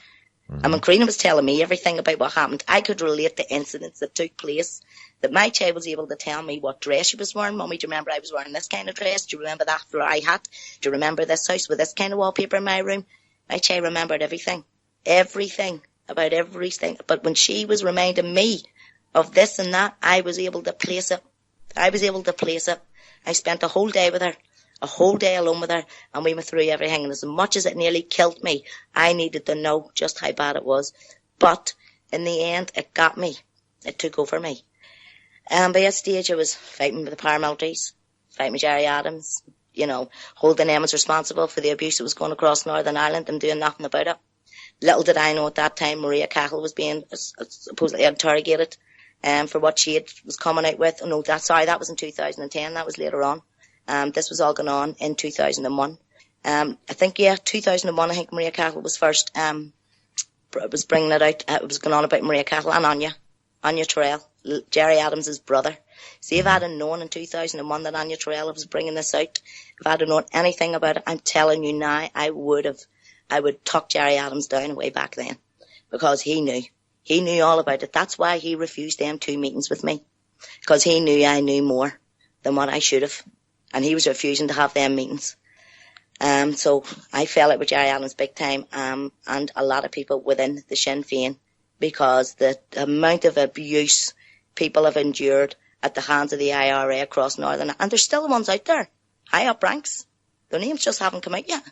Speaker 2: Mm-hmm. And when Karina was telling me everything about what happened, I could relate the incidents that took place, that my child was able to tell me what dress she was wearing. Mummy, do you remember I was wearing this kind of dress? Do you remember that fly hat? Do you remember this house with this kind of wallpaper in my room? My child remembered everything. Everything about everything. But when she was reminding me of this and that, I was able to place it. I spent a whole day with her, a whole day alone with her, and we went through everything. And as much as it nearly killed me, I needed to know just how bad it was. But in the end, it got me. It took over me. By that stage, I was fighting with the Paramilitaries, fighting with Jerry Adams, holding them as responsible for the abuse that was going across Northern Ireland and doing nothing about it. Little did I know at that time Maria Cahill was being supposedly interrogated for what she was coming out with. Oh, no, that was in 2010. That was later on. This was all going on in 2001. 2001, I think Maria Cahill was first, was bringing it out. It was going on about Maria Cahill and Anya Terrell, Jerry Adams' brother. See, if I had known in 2001 that Anya Terrell was bringing this out, if I had known anything about it, I'm telling you now, I would tuck Jerry Adams down way back then, because he knew. He knew all about it. That's why he refused them 2 meetings with me, because he knew I knew more than what I should have, and he was refusing to have them meetings. So I fell out with Jerry Adams big time, and a lot of people within the Sinn Féin, because the amount of abuse people have endured at the hands of the IRA across Northern, and there's still ones out there, high up ranks. Their names just haven't come out yet.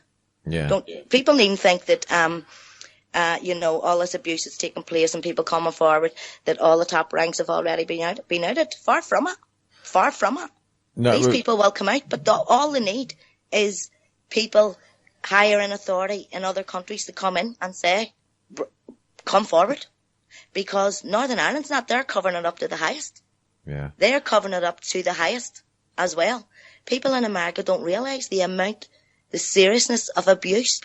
Speaker 1: Yeah.
Speaker 2: People needn't think that, all this abuse that's taken place and people coming forward, that all the top ranks have already been outed. Far from it. Far from it.
Speaker 1: No,
Speaker 2: These people will come out, but all they need is people higher in authority in other countries to come in and say, come forward. Because Northern Ireland's not there covering it up to the highest.
Speaker 1: Yeah.
Speaker 2: They're covering it up to the highest as well. People in America don't realise the amount, the seriousness of abuse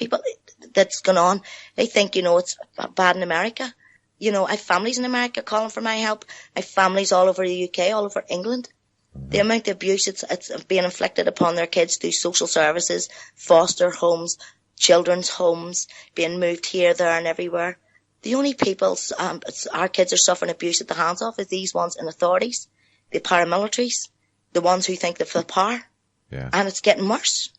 Speaker 2: that's going on. They think, it's bad in America. I have families in America calling for my help. I have families all over the UK, all over England. Mm-hmm. The amount of abuse it's being inflicted upon their kids through social services, foster homes, children's homes, being moved here, there and everywhere. The only people our kids are suffering abuse at the hands of is these ones in authorities, the paramilitaries, the ones who think they've the power.
Speaker 1: Yeah.
Speaker 2: And it's getting worse.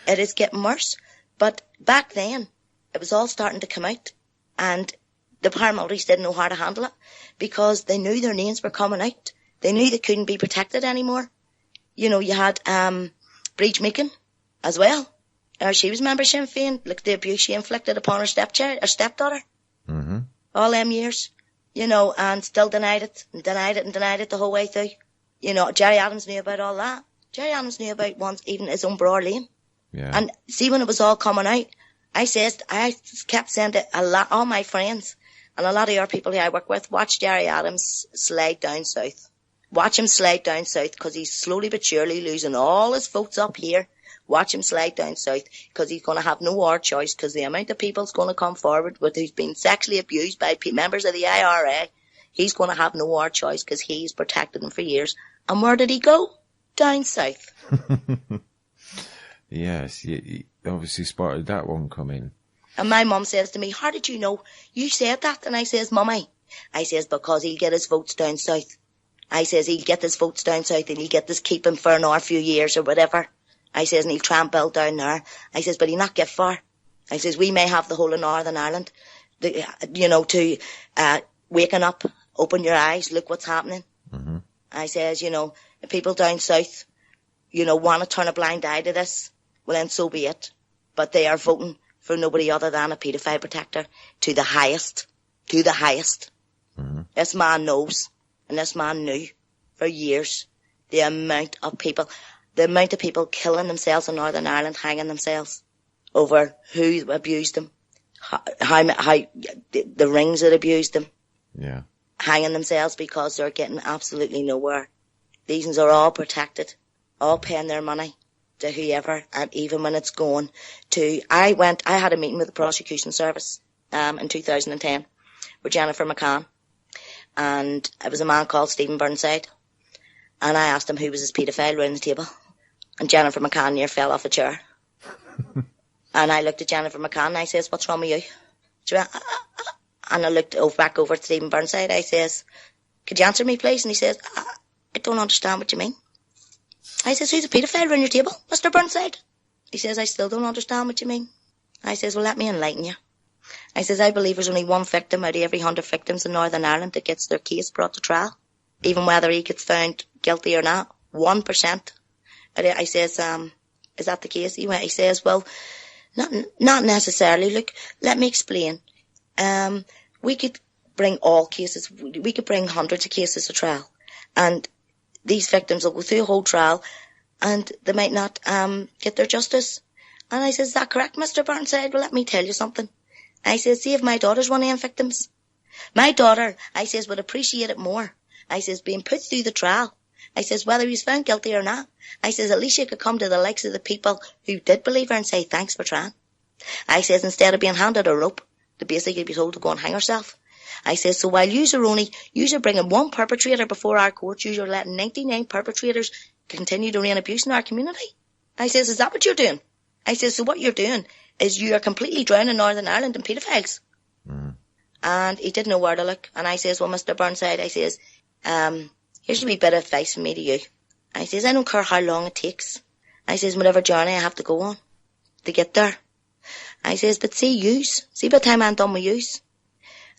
Speaker 2: It is getting worse. But back then, it was all starting to come out. And the paramilitaries didn't know how to handle it because they knew their names were coming out. They knew they couldn't be protected anymore. You had Breach Meakin as well. She was a member of Sinn Féin. Look, the abuse she inflicted upon her stepdaughter.
Speaker 1: Mm-hmm. All
Speaker 2: them years, and still denied it the whole way through. Jerry Adams knew about all that. Jerry Adams knew about once even his own brother Liam.
Speaker 1: Yeah.
Speaker 2: And see, when it was all coming out, I kept saying to all my friends and a lot of your people who I work with, watch Jerry Adams slide down south. Watch him slide down south because he's slowly but surely losing all his votes up here. Watch him slide down south because he's going to have no other choice because the amount of people's going to come forward who's been sexually abused by members of the IRA, he's going to have no other choice because he's protected them for years. And where did he go? Down south.
Speaker 1: Yes, he obviously spotted that one coming.
Speaker 2: And my mum says to me, how did you know? You said that. And I says, Mummy, because he'll get his votes down south. I says, he'll get his votes down south and he'll get this keep him for another few years or whatever. I says, and he'll try and build down there. I says, but he'll not get far. I says, we may have the whole of Northern Ireland, to waking up, open your eyes, look what's happening.
Speaker 1: Mm-hmm.
Speaker 2: I says, the people down south, want to turn a blind eye to this. Well, then so be it. But they are voting for nobody other than a paedophile protector to the highest. Mm-hmm. This man knows, and this man knew for years the amount of people killing themselves in Northern Ireland, hanging themselves over who abused them, how the rings that abused them,
Speaker 1: yeah,
Speaker 2: hanging themselves because they're getting absolutely nowhere. These ones are all protected, all paying their money to whoever, and even when it's going to, I had a meeting with the prosecution service in 2010 with Jennifer McCann, and it was a man called Stephen Burnside, and I asked him who was his paedophile around the table. And Jennifer McCann near fell off a chair. And I looked at Jennifer McCann and I says, what's wrong with you? She went, and I looked back over at Stephen Burnside. I says, could you answer me, please? And he says, I don't understand what you mean. I says, who's a paedophile around your table, Mr. Burnside? He says, I still don't understand what you mean. I says, well, let me enlighten you. I says, I believe there's only one victim out of every 100 victims in Northern Ireland that gets their case brought to trial. Even whether he gets found guilty or not. 1%. I says, is that the case? He says, well, not necessarily. Look, let me explain. We could bring all cases, we could bring hundreds of cases to trial. And these victims will go through a whole trial and they might not get their justice. And I says, is that correct, Mr. Burnside? Well, let me tell you something. I says, see if my daughter's one of them victims. My daughter, I says, would appreciate it more. I says, being put through the trial. I says, whether he's found guilty or not. I says, at least you could come to the likes of the people who did believe her and say, thanks for trying. I says, instead of being handed a rope to basically be told to go and hang herself. I says, so while you're bringing one perpetrator before our courts, you're letting 99 perpetrators continue to rain abuse in our community. I says, is that what you're doing? I says, so what you're doing is you are completely drowning Northern Ireland in paedophiles.
Speaker 1: Mm.
Speaker 2: And he didn't know where to look. And I says, well, Mr. Burnside, I says, here's a wee bit of advice from me to you. I says, I don't care how long it takes. I says, whatever journey I have to go on to get there. I says, but see by the time I'm done with yous.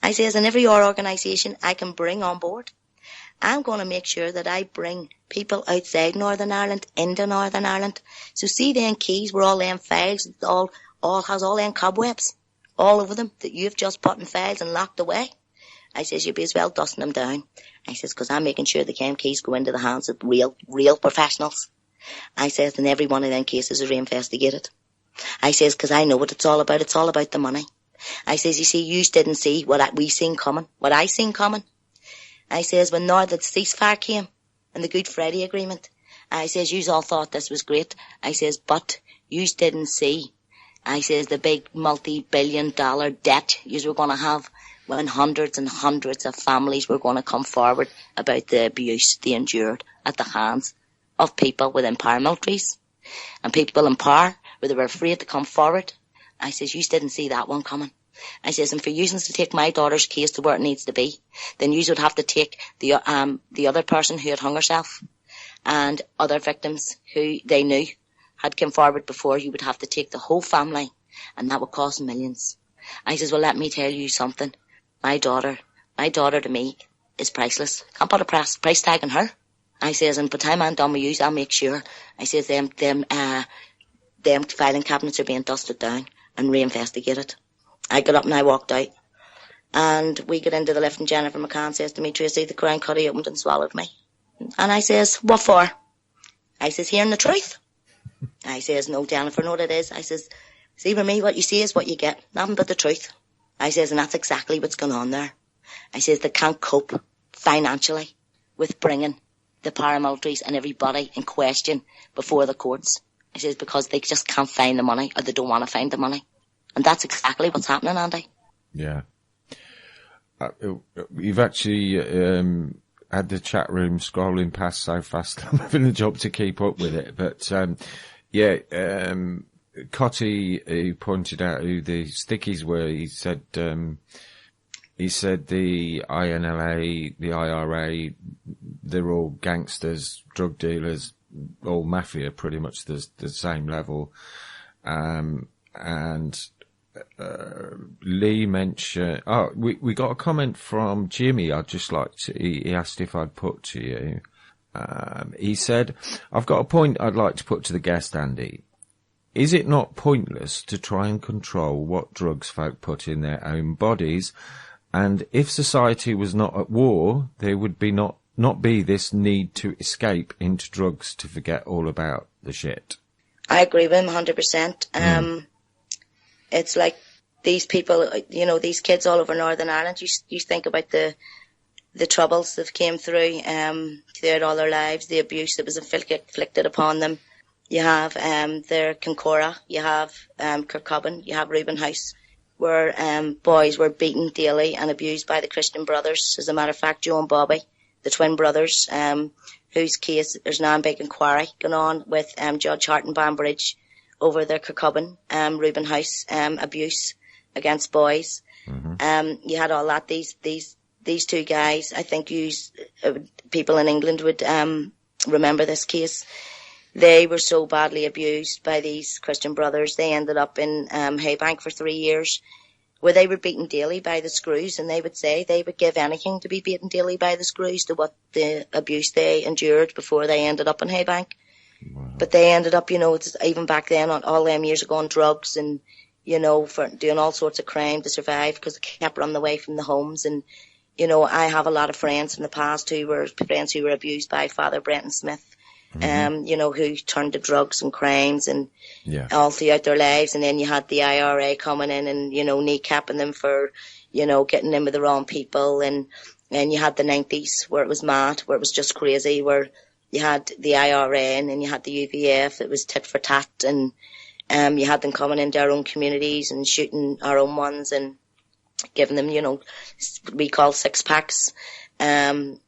Speaker 2: I says, in every organisation I can bring on board, I'm going to make sure that I bring people outside Northern Ireland into Northern Ireland. So see them keys where all them files, all has all them cobwebs all over them that you've just put in files and locked away. I says, you'd be as well dusting them down. I says, because I'm making sure the keys go into the hands of real professionals. I says, and every one of them cases are reinvestigated. I says, because I know what it's all about. It's all about the money. I says, you see, you didn't see what we seen coming, what I seen coming. I says, when the ceasefire came and the Good Friday Agreement, I says, yous all thought this was great. I says, but yous didn't see, I says, the big multi-billion-dollar debt yous were going to have when hundreds and hundreds of families were going to come forward about the abuse they endured at the hands of people within paramilitaries and people in power where they were afraid to come forward. I says, yous didn't see that one coming. I says, and for yous to take my daughter's case to where it needs to be, then yous would have to take the other person who had hung herself and other victims who they knew had come forward before. You would have to take the whole family, and that would cost millions. I says, well, let me tell you something. My daughter to me is priceless. Can't put a price tag on her. I says, and by the time I'm done with yous, I'll make sure. I says, them filing cabinets are being dusted down and reinvestigated. I got up and I walked out, and we got into the lift, and Jennifer McCann says to me, Tracey, the Crown Cuddy opened and swallowed me. And I says, what for? I says, hearing the truth. I says, no, Jennifer, know what it is. I says, see for me, what you see is what you get, nothing but the truth. I says, and that's exactly what's going on there. I says, they can't cope financially with bringing the paramilitaries and everybody in question before the courts. I says, because they just can't find the money, or they don't want to find the money. And that's exactly what's happening, Andy.
Speaker 1: Yeah. You've actually had the chat room scrolling past so fast. I'm having a job to keep up with it. But, Cotty, who pointed out who the stickies were, he said the INLA, the IRA, they're all gangsters, drug dealers, all mafia, pretty much the same level. And Lee mentioned, we got a comment from Jimmy. I'd just like to, he asked if I'd put to you. He said, I've got a point I'd like to put to the guest, Andy. Is it not pointless to try and control what drugs folk put in their own bodies? And if society was not at war, there would be not be this need to escape into drugs to forget all about the shit.
Speaker 2: I agree with him 100%. It's like these people, these kids all over Northern Ireland, you think about the troubles that came through throughout all their lives, the abuse that was inflicted upon them. You have their Kincora, you have Kirkcobin, you have Reuben House, where boys were beaten daily and abused by the Christian Brothers. As a matter of fact, Joe and Bobby, the twin brothers, whose case, there's now a big inquiry going on with Judge Hart in Banbridge over their Kirkcobin, Reuben House abuse against boys. Mm-hmm. You had all that. These two guys, I think people in England would remember this case. They were so badly abused by these Christian Brothers, they ended up in Haybank for 3 years, where they were beaten daily by the screws, and they would say they would give anything to be beaten daily by the screws to what the abuse they endured before they ended up in Haybank. Wow. But they ended up, even back then, all them years ago, on drugs and, for doing all sorts of crime to survive, because they kept running away from the homes. And, I have a lot of friends from the past who were abused by Father Brenton Smith. Mm-hmm. Who turned to drugs and crimes and all throughout their lives. And then you had the IRA coming in and, kneecapping them for, getting in with the wrong people. And you had the 90s where it was mad, where it was just crazy, where you had the IRA and then you had the UVF. It was tit for tat. And you had them coming into our own communities and shooting our own ones and giving them, we call six packs. You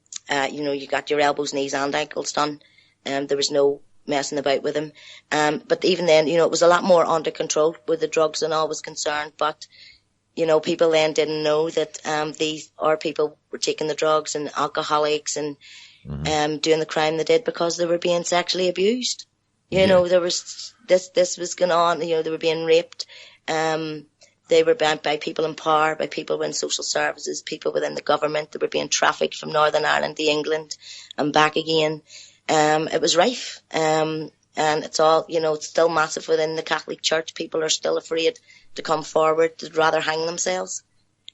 Speaker 2: got your elbows, knees and ankles done. There was no messing about with them. But even then, it was a lot more under control with the drugs and all was concerned. But, people then didn't know that our people were taking the drugs and alcoholics and doing the crime they did because they were being sexually abused. There was this was going on. They were being raped. They were banned by people in power, by people in social services, people within the government. They were being trafficked from Northern Ireland to England and back again. It was rife, and it's all, it's still massive within the Catholic Church. People are still afraid to come forward. They'd rather hang themselves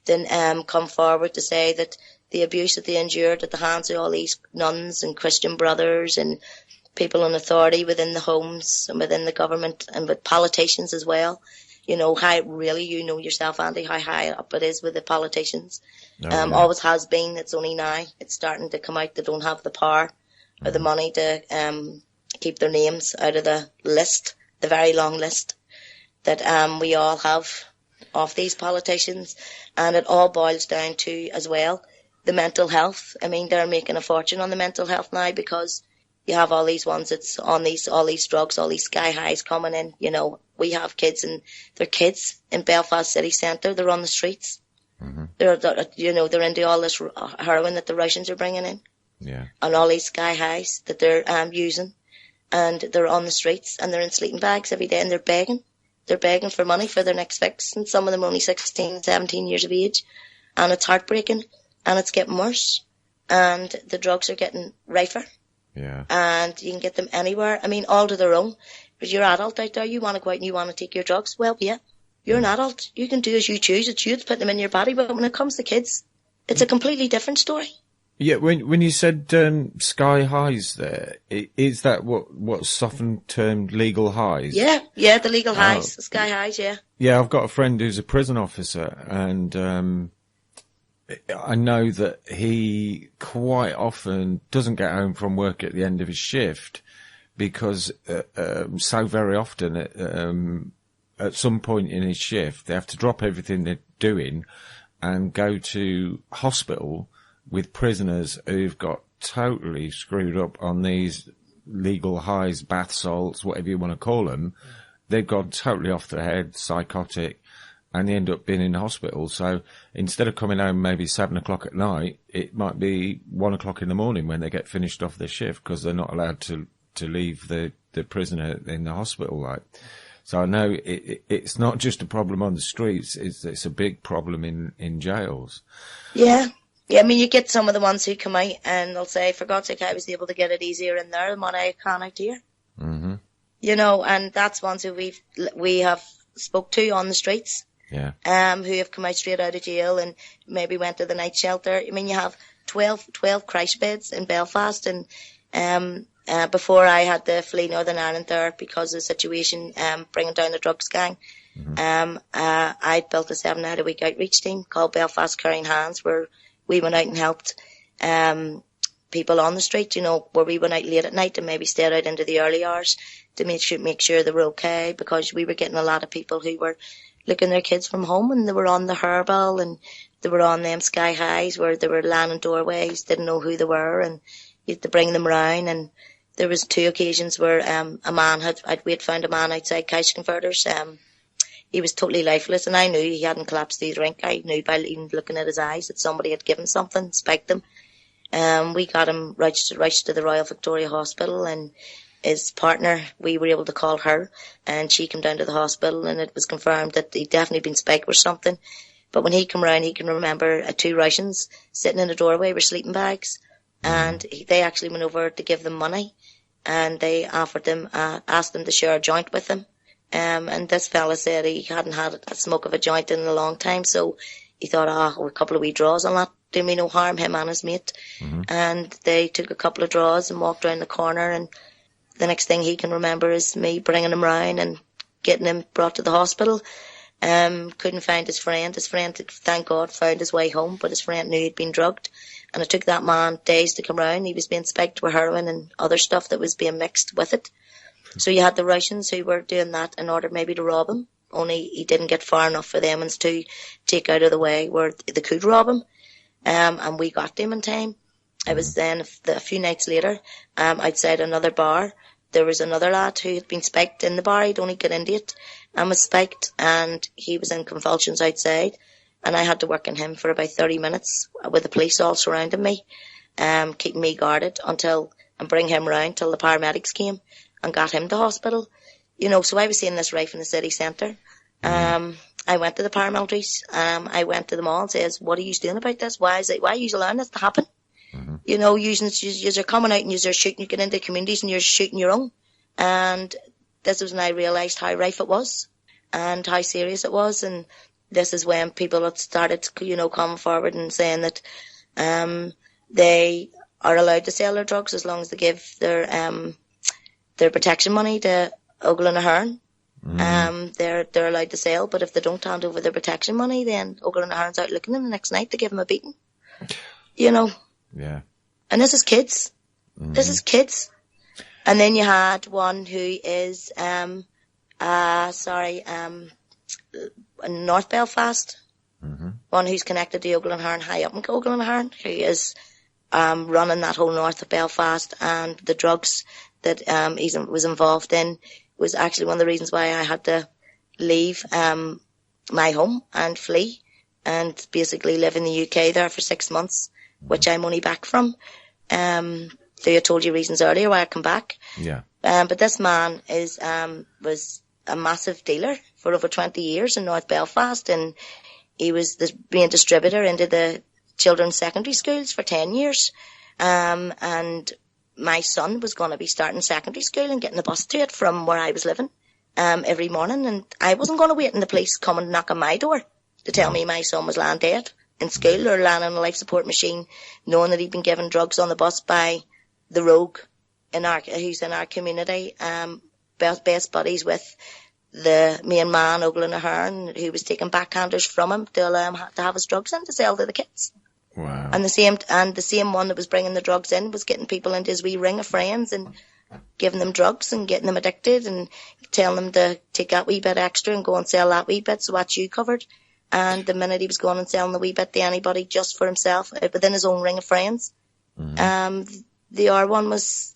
Speaker 2: than come forward to say that the abuse that they endured at the hands of all these nuns and Christian Brothers and people in authority within the homes and within the government and with politicians as well. You know, how really, you know yourself, Andy, how high up it is with the politicians. Always has been. It's only now it's starting to come out. They don't have the power or the money to keep their names out of the list, the very long list that we all have of these politicians. And it all boils down to, as well, the mental health. I mean, they're making a fortune on the mental health now because you have all these ones that's on all these drugs, all these sky highs coming in. You know, we have kids, and they're kids in Belfast city centre. They're on the streets. They're into all this heroin that the Russians are bringing in.
Speaker 1: Yeah.
Speaker 2: And all these sky highs that they're using. And they're on the streets, and they're in sleeping bags every day, and they're begging. They're begging for money for their next fix. And some of them are only 16, 17 years of age. And it's heartbreaking. And it's getting worse. And the drugs are getting rifer.
Speaker 1: Yeah.
Speaker 2: And you can get them anywhere. I mean, all to their own. But you're an adult out there, you want to go out and you want to take your drugs. Well, yeah, you're an adult. You can do as you choose. It's you to put them in your body. But when it comes to kids, it's a completely different story.
Speaker 1: Yeah, when you said sky highs there, is that what's often termed legal highs?
Speaker 2: Yeah, the legal highs, the sky highs, yeah.
Speaker 1: Yeah, I've got a friend who's a prison officer, and I know that he quite often doesn't get home from work at the end of his shift because so very often at some point in his shift they have to drop everything they're doing and go to hospital with prisoners who've got totally screwed up on these legal highs, bath salts, whatever you want to call them. They've gone totally off their head, psychotic, and they end up being in hospital. So instead of coming home maybe 7 o'clock at night, it might be 1 o'clock in the morning when they get finished off their shift because they're not allowed to leave the prisoner in the hospital. Like, so I know it's not just a problem on the streets; it's a big problem in jails.
Speaker 2: Yeah. Yeah, I mean, you get some of the ones who come out and they'll say, for God's sake, I was able to get it easier in there than what I can out here.
Speaker 1: Mm-hmm.
Speaker 2: You know, and that's ones who we have spoke to on the streets.
Speaker 1: Yeah.
Speaker 2: Who have come out straight out of jail and maybe went to the night shelter. I mean, you have 12 crash beds in Belfast, and before I had to flee Northern Ireland there because of the situation, bringing down the drugs gang. Mm-hmm. I built a 7-night-a-week outreach team called Belfast Caring Hands, where we went out and helped people on the street, you know, where we went out late at night and maybe stayed out into the early hours to make sure they were okay, because we were getting a lot of people who were looking their kids from home, and they were on the herbal and they were on them sky highs where they were landing doorways, didn't know who they were, and you had to bring them round. And there was 2 occasions where we'd found a man outside Cash Converters. He was totally lifeless, and I knew he hadn't collapsed through the drink. I knew by even looking at his eyes that somebody had given something, spiked him. We got him rushed to the Royal Victoria Hospital, and his partner, we were able to call her, and she came down to the hospital, and it was confirmed that he'd definitely been spiked with something. But when he came round, he can remember 2 Russians sitting in the doorway with sleeping bags, and they actually went over to give them money, and they offered them, asked them to share a joint with them. And this fella said he hadn't had a smoke of a joint in a long time, so he thought, a couple of wee draws on that do me no harm, him and his mate. Mm-hmm. And they took a couple of draws and walked round the corner, and the next thing he can remember is me bringing him round and getting him brought to the hospital. Couldn't find his friend. His friend, thank God, found his way home, but his friend knew he'd been drugged. And it took that man days to come round. He was being spiked with heroin and other stuff that was being mixed with it. So you had the Russians who were doing that in order maybe to rob him, only he didn't get far enough for them to take out of the way where they could rob him. And we got them in time. It was then a few nights later, outside another bar, there was another lad who had been spiked in the bar. He'd only got into it and was spiked, and he was in convulsions outside. And I had to work on him for about 30 minutes with the police all surrounding me, keeping me guarded and bring him round till the paramedics came and got him to hospital. You know, so I was seeing this rife in the city centre. I went to the Paramilitaries. I went to them all and says, what are you doing about this? Why are you allowing this to happen? Mm-hmm. You know, you're coming out and you're shooting, you get into communities and you're shooting your own. And this was when I realised how rife it was and how serious it was. And this is when people had started, you know, coming forward and saying that they are allowed to sell their drugs as long as they give their their protection money to Ogle and Ahern. They're allowed to sell, but if they don't hand over their protection money, then Ogle and Ahern's out looking them the next night to give them a beating. You know.
Speaker 1: Yeah.
Speaker 2: And this is kids. This is kids. And then you had one who is, in North Belfast. One who's connected to Ogle and Ahern, high up in Ogle and Ahern, who is running that whole north of Belfast, and the drugs that he was involved in was actually one of the reasons why I had to leave my home and flee and basically live in the UK there for 6 months, which I'm only back from. So I told you reasons earlier why I come back.
Speaker 1: Yeah.
Speaker 2: But this man was a massive dealer for over 20 years in North Belfast, and he was being distributor into the children's secondary schools for 10 years. And my son was going to be starting secondary school and getting the bus to it from where I was living every morning. And I wasn't going to wait in the police coming and knock on my door to tell me my son was lying dead in school or lying on a life support machine, knowing that he'd been given drugs on the bus by the rogue who's in our community, best buddies with the main man, Ogle and Ahern, who was taking backhanders from him to allow him to have his drugs in to sell to the kids.
Speaker 1: Wow.
Speaker 2: And the same one that was bringing the drugs in was getting people into his wee ring of friends and giving them drugs and getting them addicted and telling them to take that wee bit extra and go and sell that wee bit, so that's you covered. And the minute he was going and selling the wee bit to anybody just for himself within his own ring of friends, the R1 was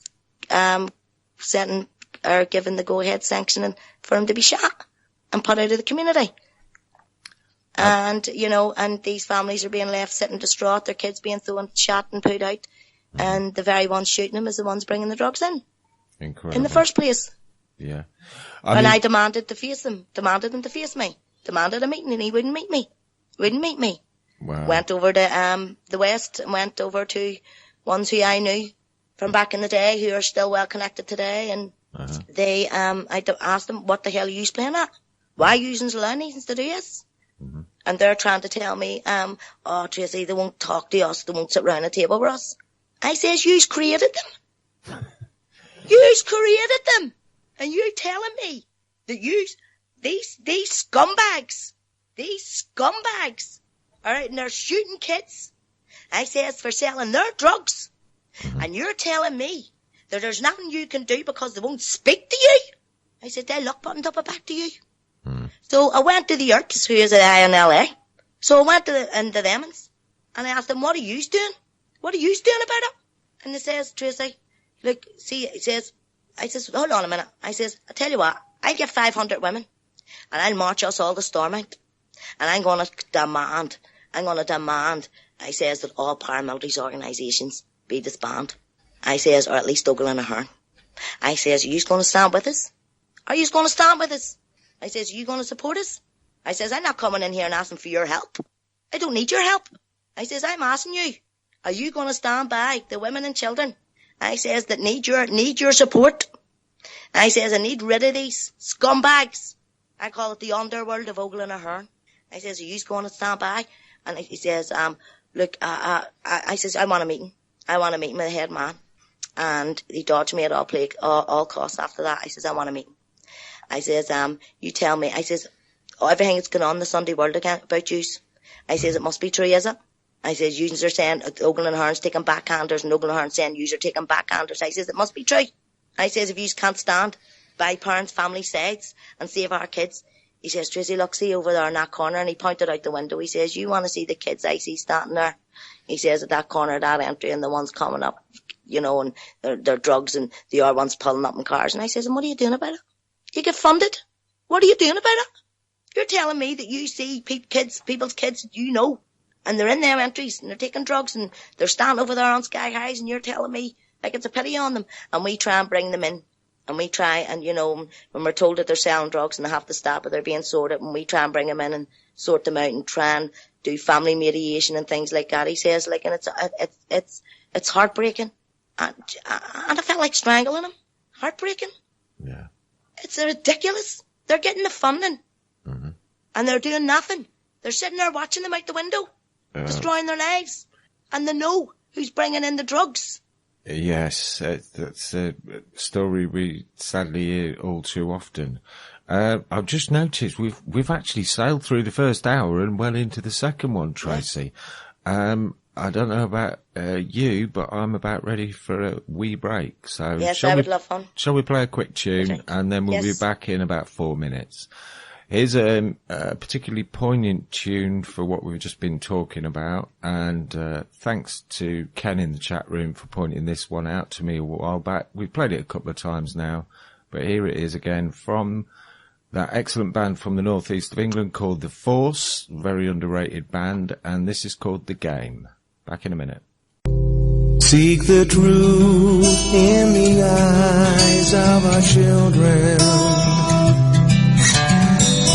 Speaker 2: given the go-ahead sanctioning for him to be shot and put out of the community. And, you know, and these families are being left sitting distraught, their kids being thrown, shot and put out, and the very ones shooting them is the ones bringing the drugs in.
Speaker 1: Incredible.
Speaker 2: In the first place.
Speaker 1: Yeah.
Speaker 2: I demanded to face them, demanded him to face me, demanded a meeting, and he wouldn't meet me.
Speaker 1: Wow.
Speaker 2: Went over to the West and went over to ones who I knew from back in the day who are still well connected today, and they I asked them, what the hell are you playing at? Why are you using Zelensky to do this? And they're trying to tell me, oh Tracey, they won't talk to us, they won't sit round a table with us. I says, you've created them. You've created them. And you're telling me that these scumbags, alright, and they're shooting kids, I says, for selling their drugs. And you're telling me that there's nothing you can do because they won't speak to you? I said, they'll look buttoned up back to you. So I went to the Earps, who is at INLA. So I went to them and I asked them, what are you doing? What are you doing about it? And they says, Tracey, look, see, I says, hold on a minute. I says, I tell you what, I'll get 500 women and I'll march us all to Stormont. And I'm going to demand, I says, that all paramilitaries organisations be disbanded. I says, or at least Ogle and Ahern. I says, are you going to stand with us? Are you going to stand with us? I says, are you going to support us? I says, I'm not coming in here and asking for your help. I don't need your help. I says, I'm asking you, are you going to stand by the women and children? I says, that need your support. I says, I need rid of these scumbags. I call it the underworld of Ogle and Ahern. I says, are you going to stand by? And he says, look, I says, I want a meeting. I want a meeting with the head man. And he dodged me at all costs after that. I says, I want a meeting. I says, you tell me. I says, everything that's going on in the Sunday world again about yous. I says, it must be true, is it? I says, yous are saying Ogle and Ahern's taking backhanders and Ogle and Ahern's saying yous are taking backhanders. I says, it must be true. I says, if yous can't stand by parents' family sides and save our kids. He says, Tracey, look, see over there in that corner. And he pointed out the window. He says, you want to see the kids I see standing there? He says, at that corner, that entry, and the ones coming up, you know, and their drugs and the other ones pulling up in cars. And I says, and what are you doing about it? You get funded. What are you doing about it? You're telling me that you see people's kids, you know, and they're in their entries and they're taking drugs and they're standing over there on Sky Highs, and you're telling me like it's a pity on them. And we try and bring them in. And we try and, you know, when we're told that they're selling drugs and they have to stop or they're being sorted, and we try and bring them in and sort them out and try and do family mediation and things like that. He says, like, and it's heartbreaking. And I felt like strangling him. Heartbreaking.
Speaker 1: Yeah.
Speaker 2: It's ridiculous. They're getting the funding. And they're doing nothing. They're sitting there watching them out the window, destroying their lives. And they know who's bringing in the drugs.
Speaker 1: Yes, that's a story we sadly hear all too often. I've just noticed we've actually sailed through the first hour and well into the second one, Tracey. I don't know about you, but I'm about ready for a wee break. So
Speaker 2: yes, I would love one.
Speaker 1: Shall we play a quick tune,
Speaker 2: Perfect.
Speaker 1: and then we'll be back in about 4 minutes. Here's a particularly poignant tune for what we've just been talking about, and thanks to Ken in the chat room for pointing this one out to me a while back. We've played it a couple of times now, but here it is again from that excellent band from the northeast of England called The Force, very underrated band, and this is called The Game. Back in a minute.
Speaker 3: Seek the truth in the eyes of our children.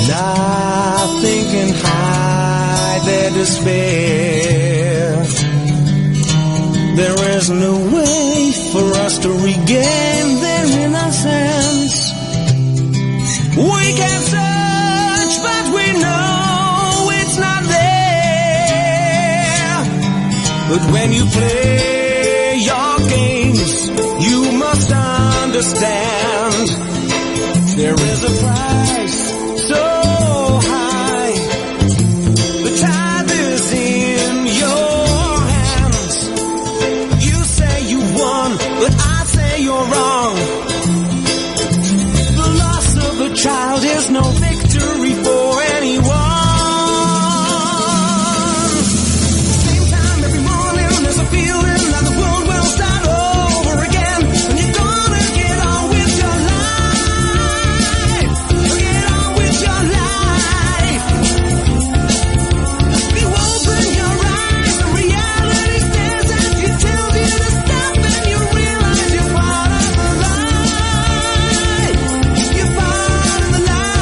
Speaker 3: Nothing can hide their despair. There is no way for us to regain their innocence. We can search, but we know it's not there. But when you play your games, you must understand there is a price so high. The tide is in your hands. You say you won, but I say you're wrong. The loss of a child is no victory for anyone. Same time every morning there's a feeling that the world will start over again. And you're gonna get on with your life. Get on with your life. You open your eyes and reality stares at you, tells you to stop, and you realize you're part of the lie. You're part of the lie.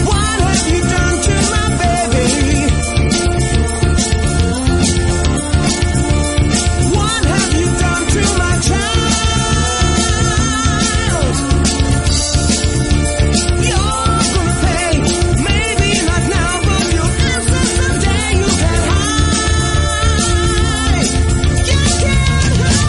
Speaker 3: What have you done to my baby? What have you done to my child? You're gonna pay, maybe not now, but you'll answer someday. You can't hide. You can't hide.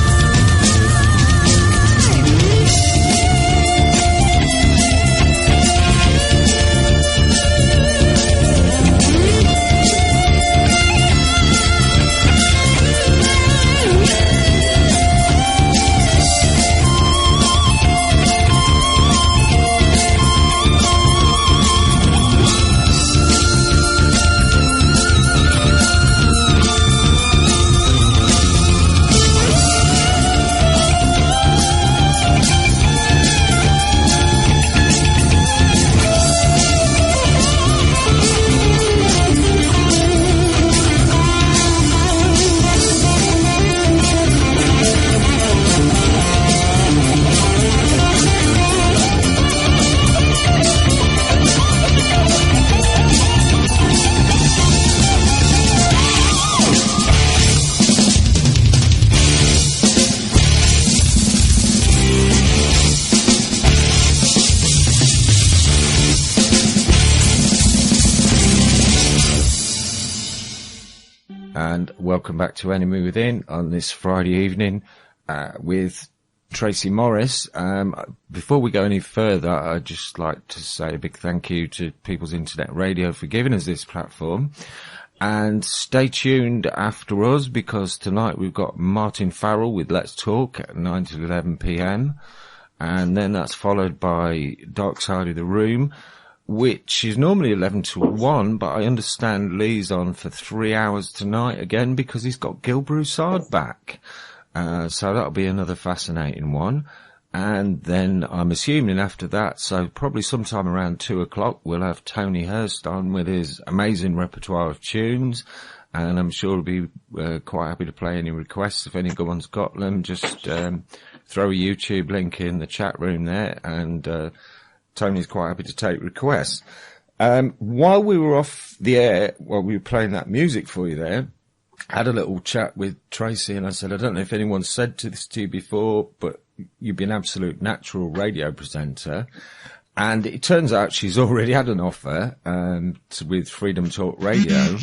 Speaker 1: And welcome back to Enemy Within on this Friday evening with Tracey Morris. Before we go any further, I'd just like to say a big thank you to People's Internet Radio for giving us this platform. And stay tuned after us, because tonight we've got Martin Farrell with Let's Talk at 9 to 11 p.m. And then that's followed by Dark Side of the Room, which is normally 11 to 1, but I understand Lee's on for 3 hours tonight again because he's got Gil Broussard back. So that'll be another fascinating one. And then I'm assuming after that, so probably sometime around 2 o'clock, we'll have Tony Hurst on with his amazing repertoire of tunes. And I'm sure he'll be quite happy to play any requests. If any good ones got them, just throw a YouTube link in the chat room there, and Tony's quite happy to take requests. While we were off the air, while we were playing that music for you there, I had a little chat with Tracey, and I said, I don't know if anyone's said this to you before, but you've been an absolute natural radio presenter. And it turns out she's already had an offer with Freedom Talk Radio,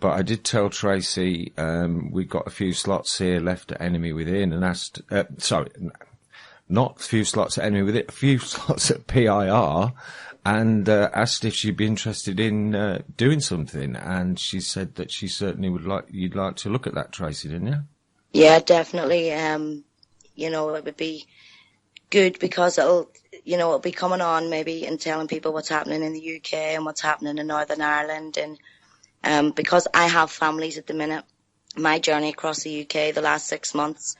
Speaker 1: but I did tell Tracey we've got a few slots here left at Enemy Within, and asked, not a few slots at Enemy Within, a few slots at PIR, and asked if she'd be interested in doing something, and she said that she certainly you'd like to look at that, Tracey, didn't you?
Speaker 2: Yeah, definitely. You know, it would be good because it'll be coming on maybe and telling people what's happening in the UK and what's happening in Northern Ireland. And because I have families at the minute, my journey across the UK the last 6 months,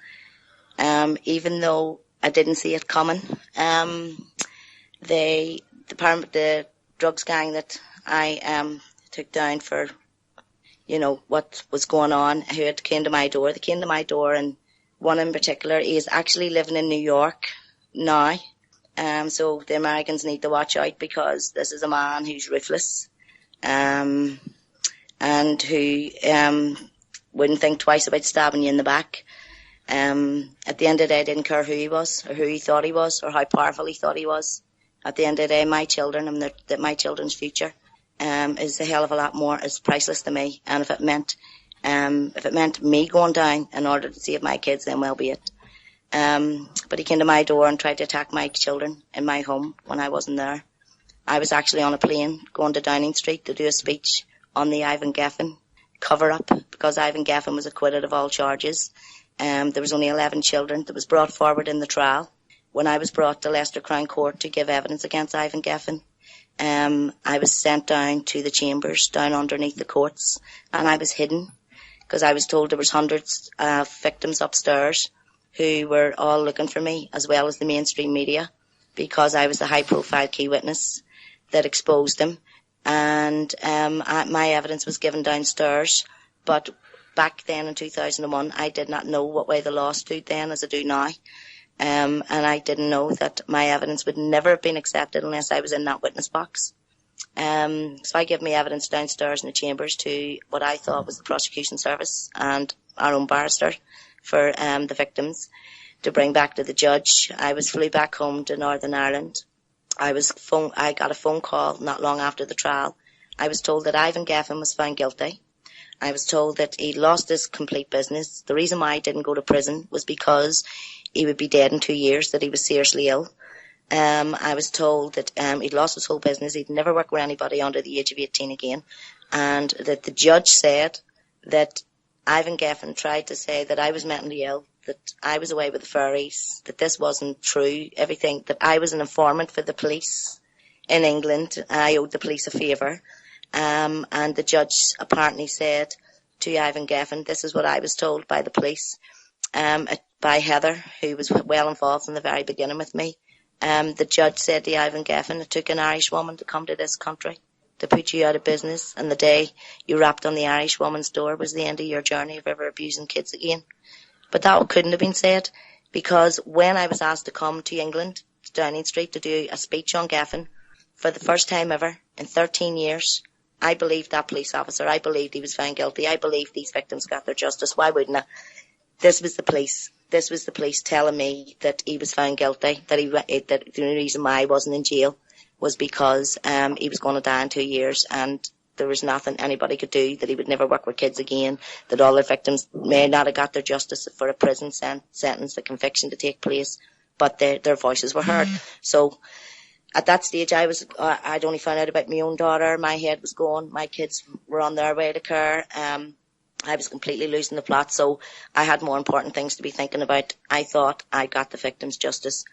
Speaker 2: even though I didn't see it coming, the drugs gang that I took down for, you know, what was going on, who had came to my door. They came to my door, and one in particular is actually living in New York now. So the Americans need to watch out, because this is a man who's ruthless, and who wouldn't think twice about stabbing you in the back. At the end of the day, I didn't care who he was, or who he thought he was, or how powerful he thought he was. At the end of the day, my children and that my children's future is a hell of a lot more, is priceless to me. And if it meant me going down in order to save my kids, then well be it. But he came to my door and tried to attack my children in my home when I wasn't there. I was actually on a plane going to Downing Street to do a speech on the Ivan Gaffin cover-up, because Ivan Gaffin was acquitted of all charges. There was only 11 children that was brought forward in the trial. When I was brought to Leicester Crown Court to give evidence against Ivan Gaffin, I was sent down to the chambers, down underneath the courts, and I was hidden, because I was told there was hundreds of victims upstairs who were all looking for me, as well as the mainstream media, because I was the high-profile key witness that exposed them. And my evidence was given downstairs, but back then in 2001, I did not know what way the law stood then as I do now. And I didn't know that my evidence would never have been accepted unless I was in that witness box. So I gave my evidence downstairs in the chambers to what I thought was the prosecution service and our own barrister for the victims to bring back to the judge. I flew back home to Northern Ireland. I got a phone call not long after the trial. I was told that Ivan Gaffin was found guilty. I was told that he lost his complete business. The reason why he didn't go to prison was because he would be dead in 2 years, that he was seriously ill. I was told that he'd lost his whole business. He'd never work with anybody under the age of 18 again. And that the judge said that Ivan Gaffin tried to say that I was mentally ill, that I was away with the fairies, that this wasn't true, everything, that I was an informant for the police in England. I owed the police a favour. And the judge apparently said to Ivan Gaffin, this is what I was told by the police, by Heather, who was well involved from the very beginning with me. The judge said to Ivan Gaffin, it took an Irish woman to come to this country to put you out of business, and the day you rapped on the Irish woman's door was the end of your journey of ever abusing kids again. But that couldn't have been said, because when I was asked to come to England, to Downing Street, to do a speech on Gaffin, for the first time ever in 13 years, I believed that police officer. I believed he was found guilty. I believed these victims got their justice. Why wouldn't I? This was the police. This was the police telling me that he was found guilty, that the only reason why I wasn't in jail was because he was going to die in 2 years, and there was nothing anybody could do, that he would never work with kids again, that all their victims may not have got their justice for a prison sentence, a conviction to take place, but their voices were heard. So at that stage, I'd only found out about my own daughter. My head was going. My kids were on their way to care. I was completely losing the plot, so I had more important things to be thinking about. I thought I got the victim's justice.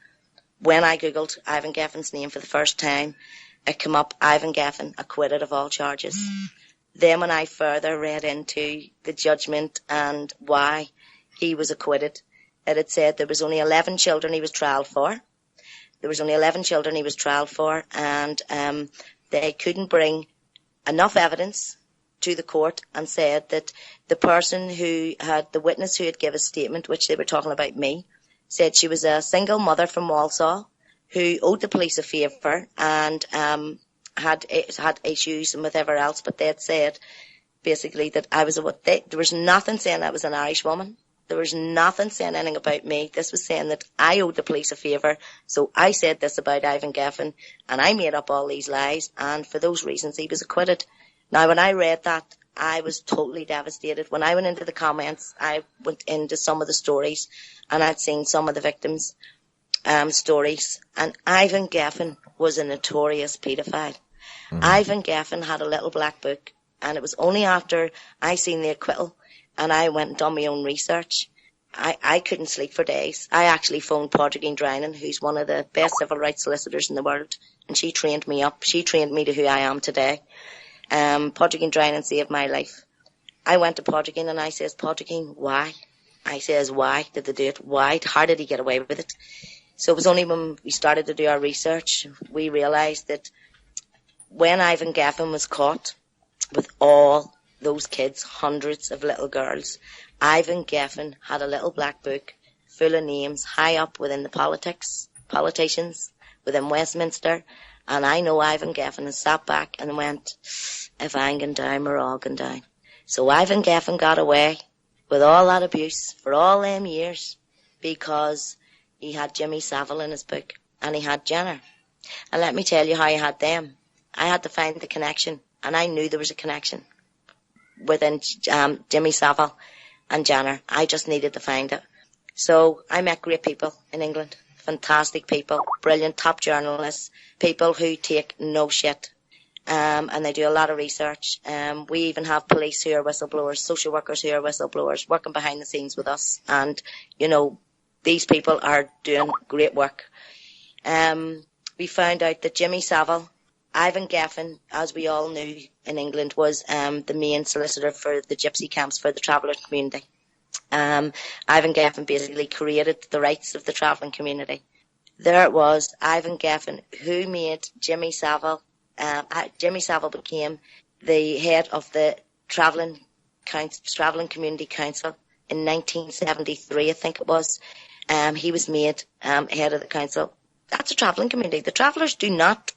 Speaker 2: When I Googled Ivan Gaffin's name for the first time, it came up, Ivan Gaffin, acquitted of all charges. Then when I further read into the judgment and why he was acquitted, it had said there was only 11 children he was trialled for. There was only 11 children he was trialled for, and they couldn't bring enough evidence to the court, and said that the person who had, the witness who had given a statement, which they were talking about me, said she was a single mother from Walsall who owed the police a favour and had issues and whatever else, but they had said basically that I was there was nothing saying I was an Irish woman. There was nothing saying anything about me. This was saying that I owed the police a favour, so I said this about Ivan Gaffin, and I made up all these lies, and for those reasons he was acquitted. Now, when I read that, I was totally devastated. When I went into the comments, I went into some of the stories, and I'd seen some of the victims' stories. And Ivan Gaffin was a notorious paedophile. Ivan Gaffin had a little black book, and it was only after I seen the acquittal and I went and done my own research. I couldn't sleep for days. I actually phoned Padraig Drynan, who's one of the best civil rights solicitors in the world, and she trained me up. She trained me to who I am today. Padraig Drynan saved my life. I went to Padraig and I says, Padraig, why? I says, why did they do it? Why? How did he get away with it? So it was only when we started to do our research, we realised that when Ivan Gaffin was caught with all those kids, hundreds of little girls, Ivan Gaffin had a little black book full of names high up within the politicians within Westminster. And I know Ivan Gaffin has sat back and went, if I'm going down, we're all going down. So Ivan Gaffin got away with all that abuse for all them years because he had Jimmy Savile in his book and he had Jenner. And let me tell you how he had them. I had to find the connection, and I knew there was a connection within Jimmy Savile and Jenner. I just needed to find it. So I met great people in England, fantastic people, brilliant top journalists, people who take no shit, and they do a lot of research. We even have police who are whistleblowers, social workers who are whistleblowers, working behind the scenes with us. And, you know, these people are doing great work. We found out that Jimmy Savile, Ivan Gaffin, as we all knew in England, was the main solicitor for the gypsy camps for the traveller community. Ivan Gaffin basically created the rights of the travelling community. There it was, Ivan Gaffin, who made Jimmy Savile. Jimmy Savile became the head of the travelling community council in 1973, I think it was. He was made head of the council. That's a travelling community. The travellers do not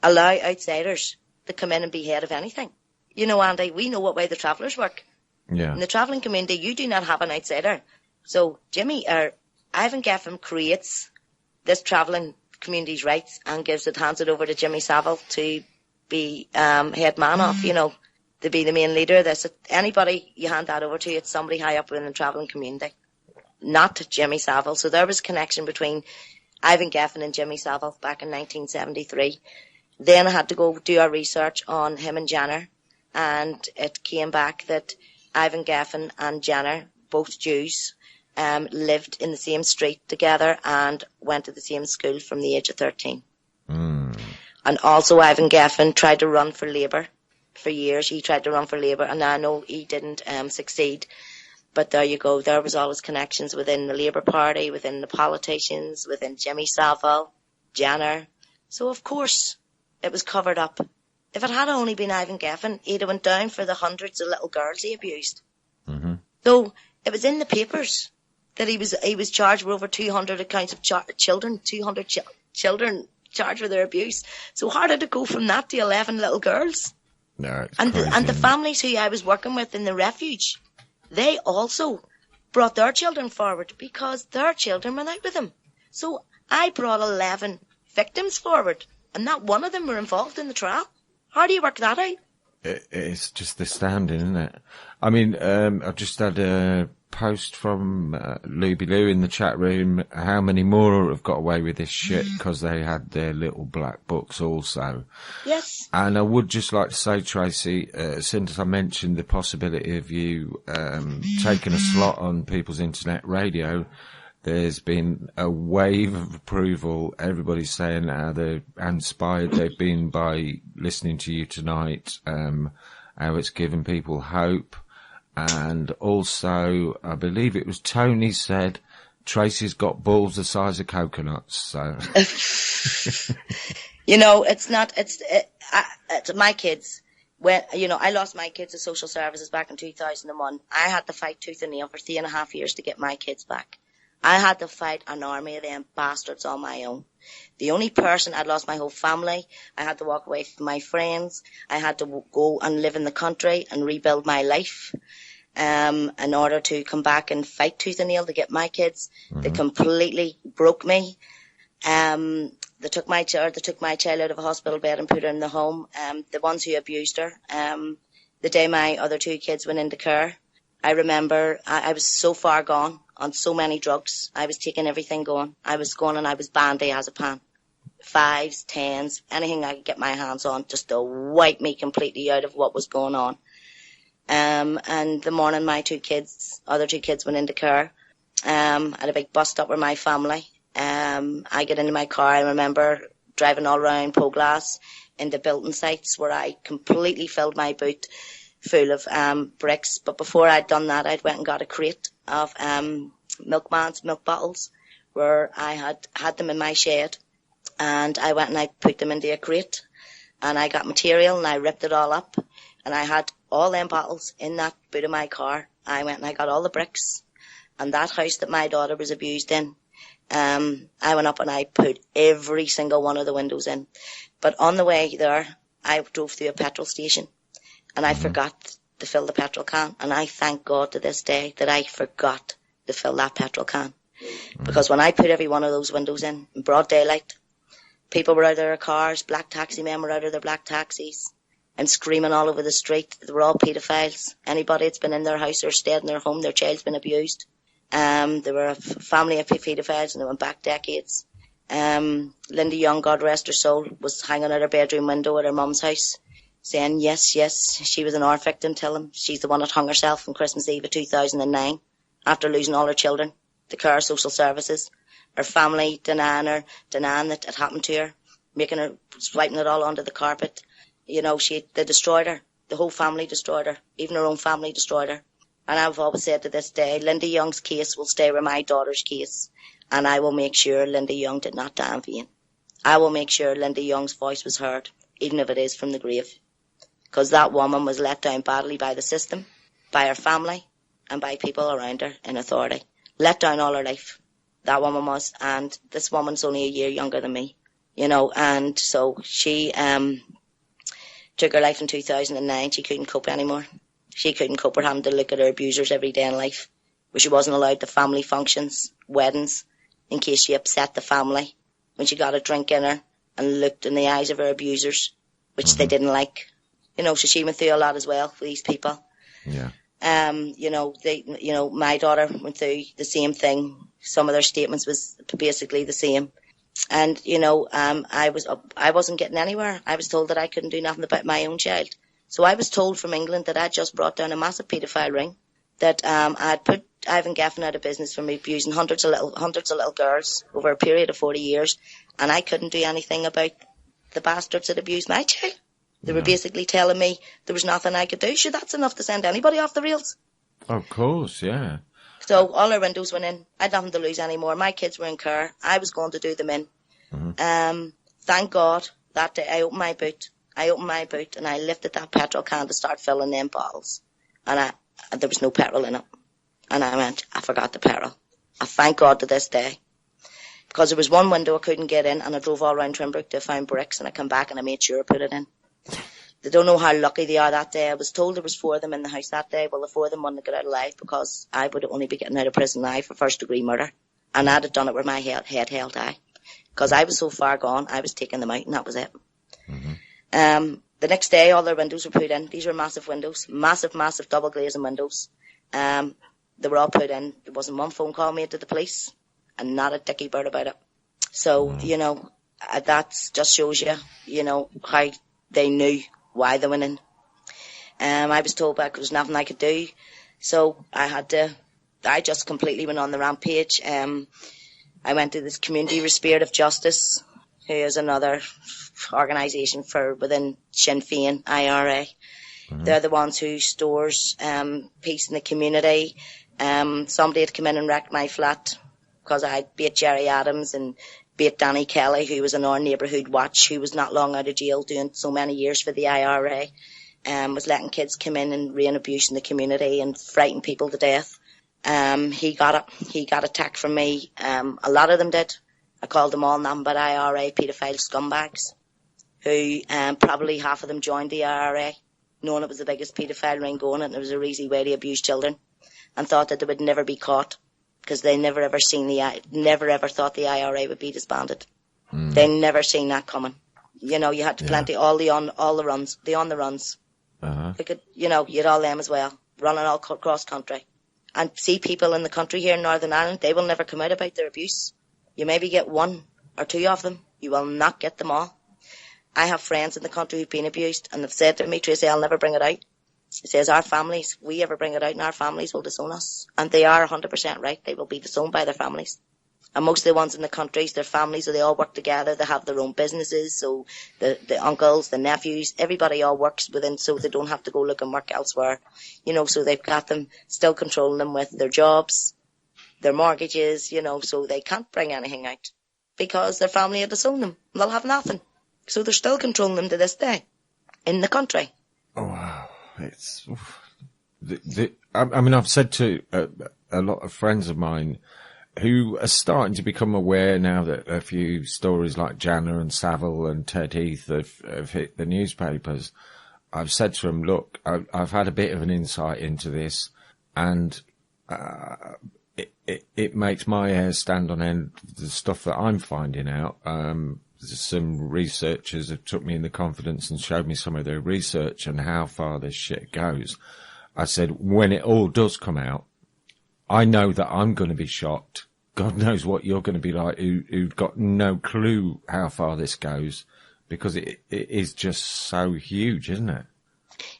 Speaker 2: allow outsiders to come in and be head of anything. You know, Andy, we know what way the travellers work.
Speaker 1: Yeah.
Speaker 2: In the travelling community, you do not have an outsider. So Ivan Gaffin creates this travelling community's rights and hands it over to Jimmy Savile to be head man of, you know, to be the main leader of this. Anybody you hand that over to, it's somebody high up within the travelling community, not Jimmy Savile. So there was a connection between Ivan Gaffin and Jimmy Savile back in 1973. Then I had to go do our research on him and Jenner, and it came back that Ivan Gaffin and Jenner, both Jews, lived in the same street together and went to the same school from the age of 13. And also Ivan Gaffin tried to run for Labour for years. He tried to run for Labour, and I know he didn't succeed. But there you go. There was always connections within the Labour Party, within the politicians, within Jimmy Savile, Jenner. So, of course, it was covered up. If it had only been Ivan Gaffin, he'd have went down for the hundreds of little girls he abused. So it was in the papers that he was charged with over 200 accounts of children, 200 children charged with their abuse. So how did it go from that to 11 little girls?
Speaker 1: No, it's
Speaker 2: and
Speaker 1: crazy,
Speaker 2: the families who I was working with in the refuge, they also brought their children forward because their children went out with them. So I brought 11 victims forward, and not one of them were involved in the trial. How do you work that out?
Speaker 1: It's just astounding, isn't it? I mean, I've just had a post from Luby Lou in the chat room. How many more have got away with this shit because they had their little black books also?
Speaker 2: Yes.
Speaker 1: And I would just like to say, Tracey, since I mentioned the possibility of you taking a slot on People's Internet Radio, there's been a wave of approval. Everybody's saying how inspired they've been by listening to you tonight, how it's given people hope. And also, I believe it was Tony said, Tracey's got balls the size of coconuts. So,
Speaker 2: you know, it's my kids. When, you know, I lost my kids to social services back in 2001. I had to fight tooth and nail for 3.5 years to get my kids back. I had to fight an army of them bastards on my own. The only person, I'd lost my whole family. I had to walk away from my friends. I had to go and live in the country and rebuild my life, in order to come back and fight tooth and nail to get my kids. They completely broke me. They took my child out of a hospital bed and put her in the home. The ones who abused her, the day my other 2 kids went into care, I remember I was so far gone on so many drugs. I was taking everything going. I was going and I was bandy as a pan. 5s, 10s, anything I could get my hands on just to wipe me completely out of what was going on. And the morning my other two kids went into care, at a big bus stop with my family. I get into my car. I remember driving all around Poglass into building sites where I completely filled my boot full of bricks. But before I'd done that, I'd went and got a crate of milk bottles, where I had them in my shed. And I went and I put them into a crate, and I got material and I ripped it all up, and I had all them bottles in that boot of my car. I went and I got all the bricks, and that house that my daughter was abused in, I went up and I put every single one of the windows in. But on the way there, I drove through a petrol station, and I forgot to fill the petrol can, and I thank God to this day that I forgot to fill that petrol can. Because when I put every one of those windows in broad daylight, people were out of their cars, black taxi men were out of their black taxis and screaming all over the street. They were all pedophiles. Anybody that's been in their house or stayed in their home, their child's been abused. They were a family of pedophiles, and they went back decades. Linda Young, God rest her soul, was hanging out her bedroom window at her mum's house saying, yes, she was an ARF victim, tell him. She's the one that hung herself on Christmas Eve of 2009 after losing all her children to care social services. Her family denying that it happened to her, making her, swiping it all onto the carpet. You know, they destroyed her. The whole family destroyed her. Even her own family destroyed her. And I've always said to this day, Linda Young's case will stay with my daughter's case. And I will make sure Linda Young did not die in vain. I will make sure Linda Young's voice was heard, even if it is from the grave. Because that woman was let down badly by the system, by her family, and by people around her in authority. Let down all her life. That woman was, and this woman's only a year younger than me, you know, and so she took her life in 2009. She couldn't cope anymore. She couldn't cope with having to look at her abusers every day in life, where she wasn't allowed to family functions, weddings, in case she upset the family, when she got a drink in her and looked in the eyes of her abusers, which they didn't like. You know, so she went through a lot as well for these people.
Speaker 1: Yeah.
Speaker 2: My daughter went through the same thing. Some of their statements was basically the same. And, I wasn't getting anywhere. I was told that I couldn't do nothing about my own child. So I was told from England that I'd just brought down a massive paedophile ring, that I'd put Ivan Gaffin out of business for me abusing hundreds of little girls over a period of 40 years, and I couldn't do anything about the bastards that abused my child. They were basically telling me there was nothing I could do. Sure, that's enough to send anybody off the rails.
Speaker 1: Of course, yeah.
Speaker 2: So all our windows went in. I had nothing to lose anymore. My kids were in care. I was going to do them in. Thank God that day I opened my boot. And I lifted that petrol can to start filling them bottles. And there was no petrol in it. And I went, I forgot the petrol. I thank God to this day. Because there was one window I couldn't get in, and I drove all around Trimbrick to find bricks, and I come back and I made sure I put it in. They don't know how lucky they are that day. I was told there was 4 of them in the house that day. Well, the 4 of them wouldn't get out alive, because I would only be getting out of prison now for first-degree murder. And I'd have done it with my head held high. Because I was so far gone, I was taking them out, and that was it. The next day, all their windows were put in. These were massive windows. Massive, massive double glazing windows. They were all put in. There wasn't one phone call made to the police, and not a dicky bird about it. So, that just shows you, how they knew why they went in. I was told back there was nothing I could do, so I just completely went on the rampage. I went to this Community for Spirit of Justice, who is another organisation within Sinn Féin, IRA. They're the ones who stores peace in the community. Somebody had come in and wrecked my flat because I beat Jerry Adams and beat Danny Kelly, who was in our neighbourhood watch, who was not long out of jail doing so many years for the IRA, was letting kids come in and rain abuse in the community and frighten people to death. He got attacked from me. A lot of them did. I called them all nothing but IRA paedophile scumbags, who probably half of them joined the IRA, knowing it was the biggest paedophile ring going and it was a easy way to abuse children, and thought that they would never be caught, because they never ever thought the IRA would be disbanded. They never seen that coming. You had plenty, all the on the runs. They could, you had all them as well, running all cross country. And see people in the country here in Northern Ireland, they will never come out about their abuse. You maybe get 1 or 2 of them. You will not get them all. I have friends in the country who've been abused and have said to me, Tracey, I'll never bring it out. He says, our families, we ever bring it out and our families will disown us. And they are 100% right. They will be disowned by their families. And most of the ones in the countries, their families, they all work together. They have their own businesses. So the uncles, the nephews, everybody all works within, so they don't have to go look and work elsewhere. So they've got them still controlling them with their jobs, their mortgages, so they can't bring anything out because their family will disown them. They'll have nothing. So they're still controlling them to this day in the country.
Speaker 1: Oh, wow. It's, I've said to a lot of friends of mine who are starting to become aware now that a few stories like Jana and Savile and Ted Heath have hit the newspapers. I've said to them, look, I've had a bit of an insight into this, and it makes my hair stand on end, the stuff that I'm finding out. Some researchers have took me in the confidence and showed me some of their research and how far this shit goes. I said, when it all does come out, I know that I'm going to be shocked. God knows what you're going to be like, who've got no clue how far this goes, because it is just so huge, isn't it?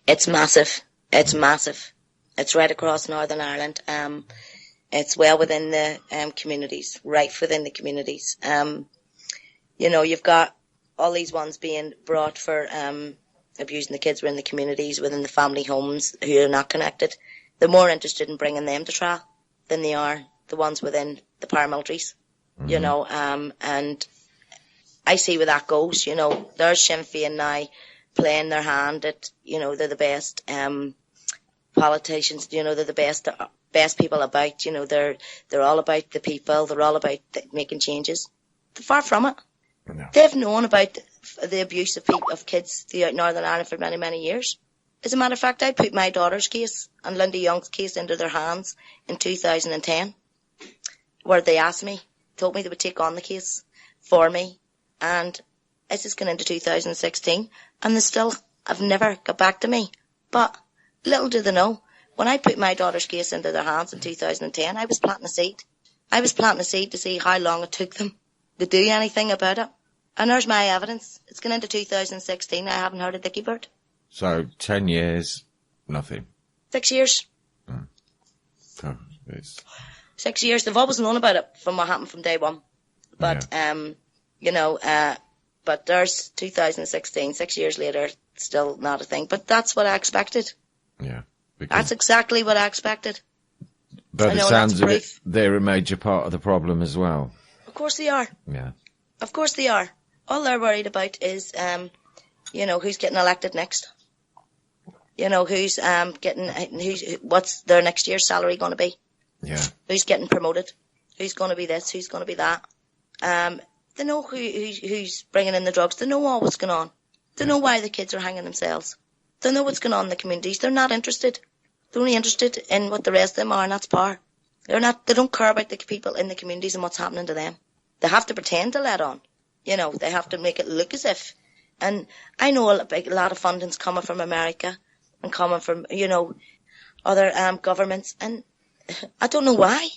Speaker 2: It's massive. It's massive. It's right across Northern Ireland. It's well within the communities, right within the communities. You've got all these ones being brought for abusing the kids within the communities, within the family homes who are not connected. They're more interested in bringing them to trial than they are the ones within the paramilitaries, and I see where that goes. There's Sinn Féin now playing their hand at, they're the best politicians, they're the best people about, they're all about the people, they're all about making changes. They're far from it.
Speaker 1: No.
Speaker 2: They've known about the abuse of kids throughout Northern Ireland for many, many years. As a matter of fact, I put my daughter's case and Linda Young's case into their hands in 2010, where they told me they would take on the case for me, and it's just gone into 2016, and they still have never got back to me. But little do they know, when I put my daughter's case into their hands in 2010, I was planting a seed. I was planting a seed to see how long it took them to do anything about it. And there's my evidence. It's gone into 2016. I haven't heard a dicky bird.
Speaker 1: So 10 years, nothing.
Speaker 2: 6 years.
Speaker 1: So it's
Speaker 2: 6 years. They've always known about it from what happened from day one. But, but there's 2016, 6 years later, still not a thing. But that's what I expected.
Speaker 1: Yeah.
Speaker 2: That's exactly what I expected.
Speaker 1: By the sounds of it, they're a major part of the problem as well.
Speaker 2: Of course they are.
Speaker 1: Yeah.
Speaker 2: Of course they are. All they're worried about is, who's getting elected next. What's their next year's salary going to be?
Speaker 1: Yeah.
Speaker 2: Who's getting promoted? Who's going to be this? Who's going to be that? They know who's bringing in the drugs. They know all what's going on. They know why the kids are hanging themselves. They know what's going on in the communities. They're not interested. They're only interested in what the rest of them are, and that's power. They don't care about the people in the communities and what's happening to them. They have to pretend to let on. They have to make it look as if. And I know a lot of funding's coming from America and coming from, other governments. And I don't know why.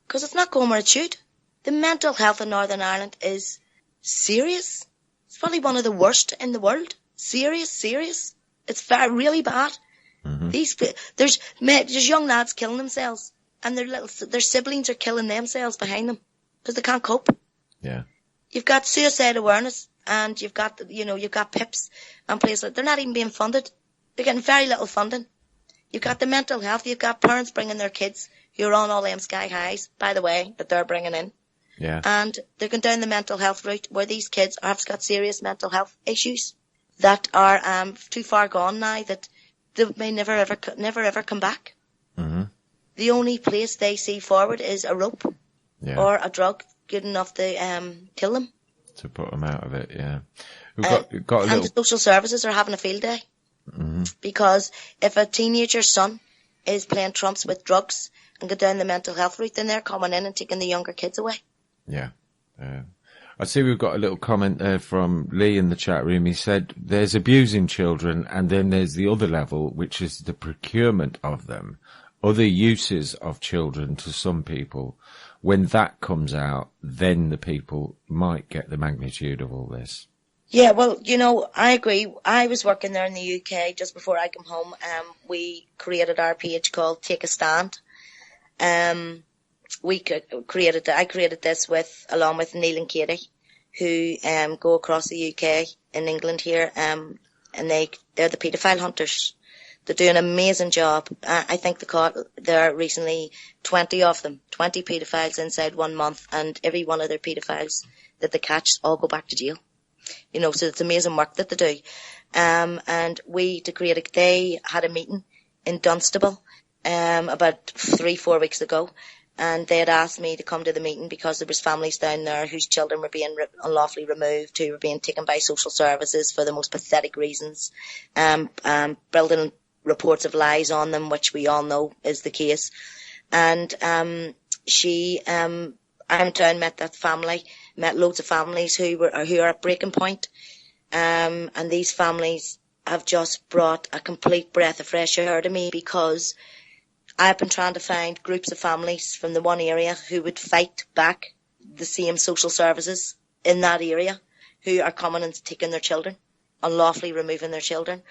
Speaker 2: Because it's not going where it should. The mental health in Northern Ireland is serious. It's probably one of the worst in the world. Serious. It's really bad. Mm-hmm. There's young lads killing themselves, and their siblings are killing themselves behind them because they can't cope.
Speaker 1: Yeah.
Speaker 2: You've got suicide awareness, and you've got PIPs and places like they're not even being funded. They're getting very little funding. You've got the mental health. You've got parents bringing their kids who are on all them sky highs, by the way, that they're bringing in.
Speaker 1: Yeah.
Speaker 2: And they're going down the mental health route where these kids have got serious mental health issues that are too far gone now that they may never ever come back.
Speaker 1: Mm-hmm.
Speaker 2: The only place they see forward is a rope or a drug good enough to kill them.
Speaker 1: To put them out of it, yeah. We've got a little...
Speaker 2: And the social services are having a field day.
Speaker 1: Mm-hmm.
Speaker 2: Because if a teenager's son is playing trumps with drugs and go down the mental health route, then they're coming in and taking the younger kids away.
Speaker 1: Yeah. I see we've got a little comment there from Lee in the chat room. He said there's abusing children and then there's the other level, which is the procurement of them, other uses of children to some people. When that comes out, then the people might get the magnitude of all this.
Speaker 2: Yeah, well, I agree. I was working there in the UK just before I came home. We created our page called Take a Stand. I created this along with Neil and Katie, who go across the UK in England here, and they're the paedophile hunters. They do an amazing job. I think they caught there recently 20 of them, 20 paedophiles inside 1 month, and every one of their paedophiles that they catch all go back to jail. So it's amazing work that they do. And they had a meeting in Dunstable about 3-4 weeks ago, and they had asked me to come to the meeting because there was families down there whose children were being unlawfully removed, who were being taken by social services for the most pathetic reasons, building reports of lies on them, which we all know is the case. And I went down, met that family, met loads of families who are at breaking point, and these families have just brought a complete breath of fresh air to me, because I've been trying to find groups of families from the one area who would fight back the same social services in that area who are coming and taking their children, unlawfully removing their children.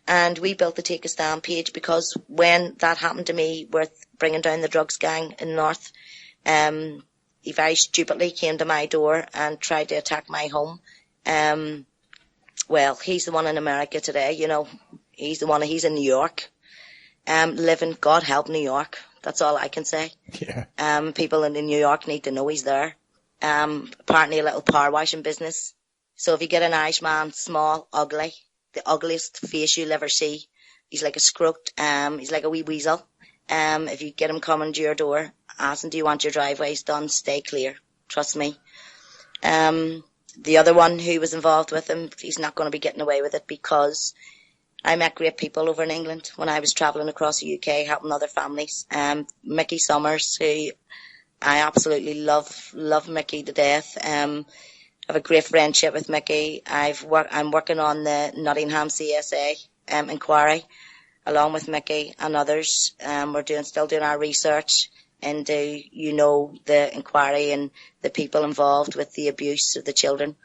Speaker 2: And we built the Take a Stand page because when that happened to me with bringing down the drugs gang in North, he very stupidly came to my door and tried to attack my home. Well, he's the one in America today, he's in New York, living, God help New York. That's all I can say.
Speaker 1: Yeah.
Speaker 2: People in New York need to know he's there. Apparently a little power washing business. So if you get an Irishman, small, ugly, the ugliest face you'll ever see, he's like a scrote, he's like a wee weasel. If you get him coming to your door, ask him, do you want your driveways done? Stay clear. Trust me. The other one who was involved with him, he's not going to be getting away with it, because I met great people over in England when I was travelling across the UK helping other families. Mickey Summers, who I absolutely love Mickey to death. I have a great friendship with Mickey. I'm working on the Nottingham CSA inquiry along with Mickey and others. We're still doing our research into, the inquiry and the people involved with the abuse of the children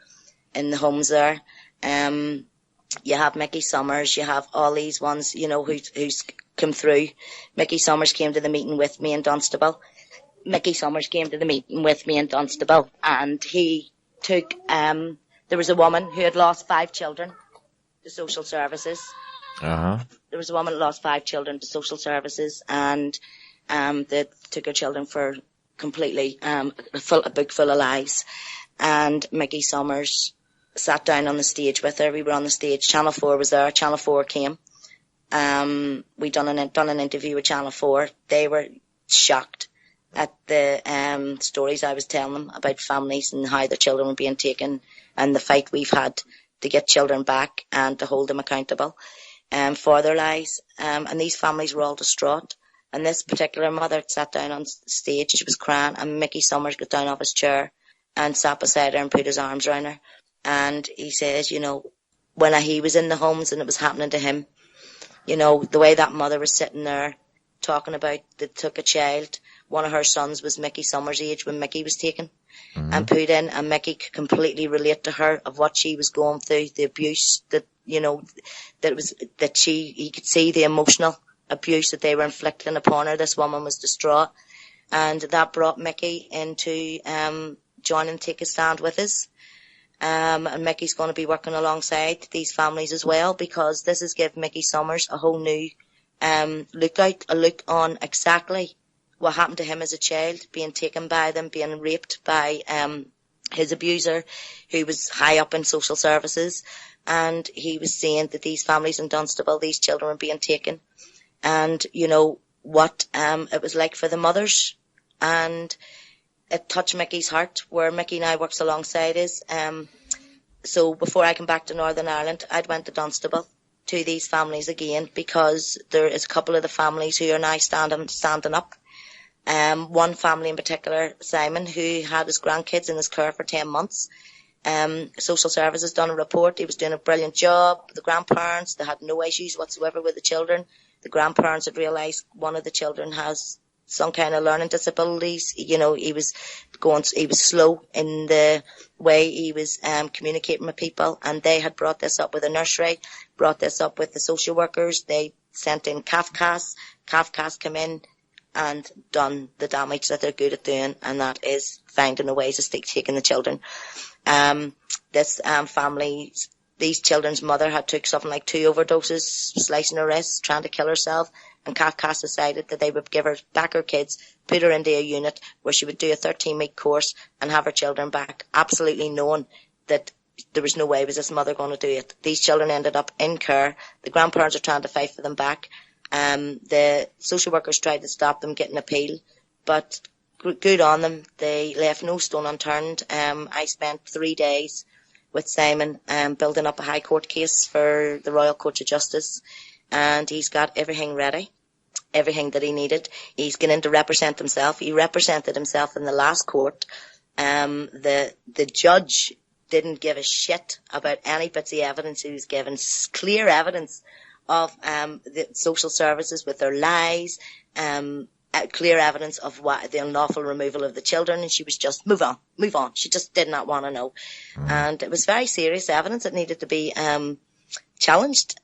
Speaker 2: in the homes there. You have Mickey Summers, you have all these ones, who's come through. Mickey Summers came to the meeting with me in Dunstable. And he took, there was a woman who had lost 5 children to social services.
Speaker 1: Uh-huh.
Speaker 2: There was a woman who lost 5 children to social services, and they took her children for completely a book full of lies. And Mickey Summers sat down on the stage with her. We were on the stage. Channel 4 was there. Channel 4 came. We done an interview with Channel 4. They were shocked at the stories I was telling them about families and how their children were being taken, and the fight we've had to get children back and to hold them accountable for their lies. And these families were all distraught. And this particular mother sat down on stage, she was crying, and Mickey Summers got down off his chair and sat beside her and put his arms around her. And he says, when he was in the homes and it was happening to him, the way that mother was sitting there talking about they took a child, one of her sons was Mickey Summers' age when Mickey was taken, and put in, and Mickey could completely relate to her of what she was going through, the abuse that, he could see the emotional abuse that they were inflicting upon her. This woman was distraught, and that brought Mickey into joining Take a Stand with us. And Mickey's going to be working alongside these families as well, because this has given Mickey Summers a whole new look on exactly what happened to him as a child, being taken by them, being raped by his abuser, who was high up in social services. And he was saying that these families in Dunstable, these children were being taken, and what it was like for the mothers. And it touched Mickey's heart, where Mickey now works alongside us. So before I came back to Northern Ireland, I'd went to Dunstable to these families again, because there is a couple of the families who are now standing up. One family in particular, Simon, who had his grandkids in his care for 10 months. Social services done a report. He was doing a brilliant job. The grandparents, they had no issues whatsoever with the children. The grandparents had realised one of the children has some kind of learning disabilities. You know, he was slow in the way he was communicating with people, and they had brought this up with the nursery, brought this up with the social workers. They sent in Kafkas. Kafkas come in and done the damage that they're good at doing, and that is finding a way to taking the children. This family, these children's mother had took something like 2 overdoses, slicing her wrists, trying to kill herself, and Kafkas decided that they would give her back her kids, put her into a unit where she would do a 13-week course and have her children back, absolutely knowing that there was no way was this mother going to do it. These children ended up in care. The grandparents are trying to fight for them back. The social workers tried to stop them getting appeal, but good on them. They left no stone unturned. I spent 3 days with Simon building up a High Court case for the Royal Court of Justice, and he's got everything ready, everything that he needed. He's going in to represent himself. He represented himself in the last court. The judge didn't give a shit about any bits of evidence he was given. Clear evidence of the social services with their lies, clear evidence of what the unlawful removal of the children, and she was just move on. She just did not want to know. And it was very serious evidence that needed to be challenged.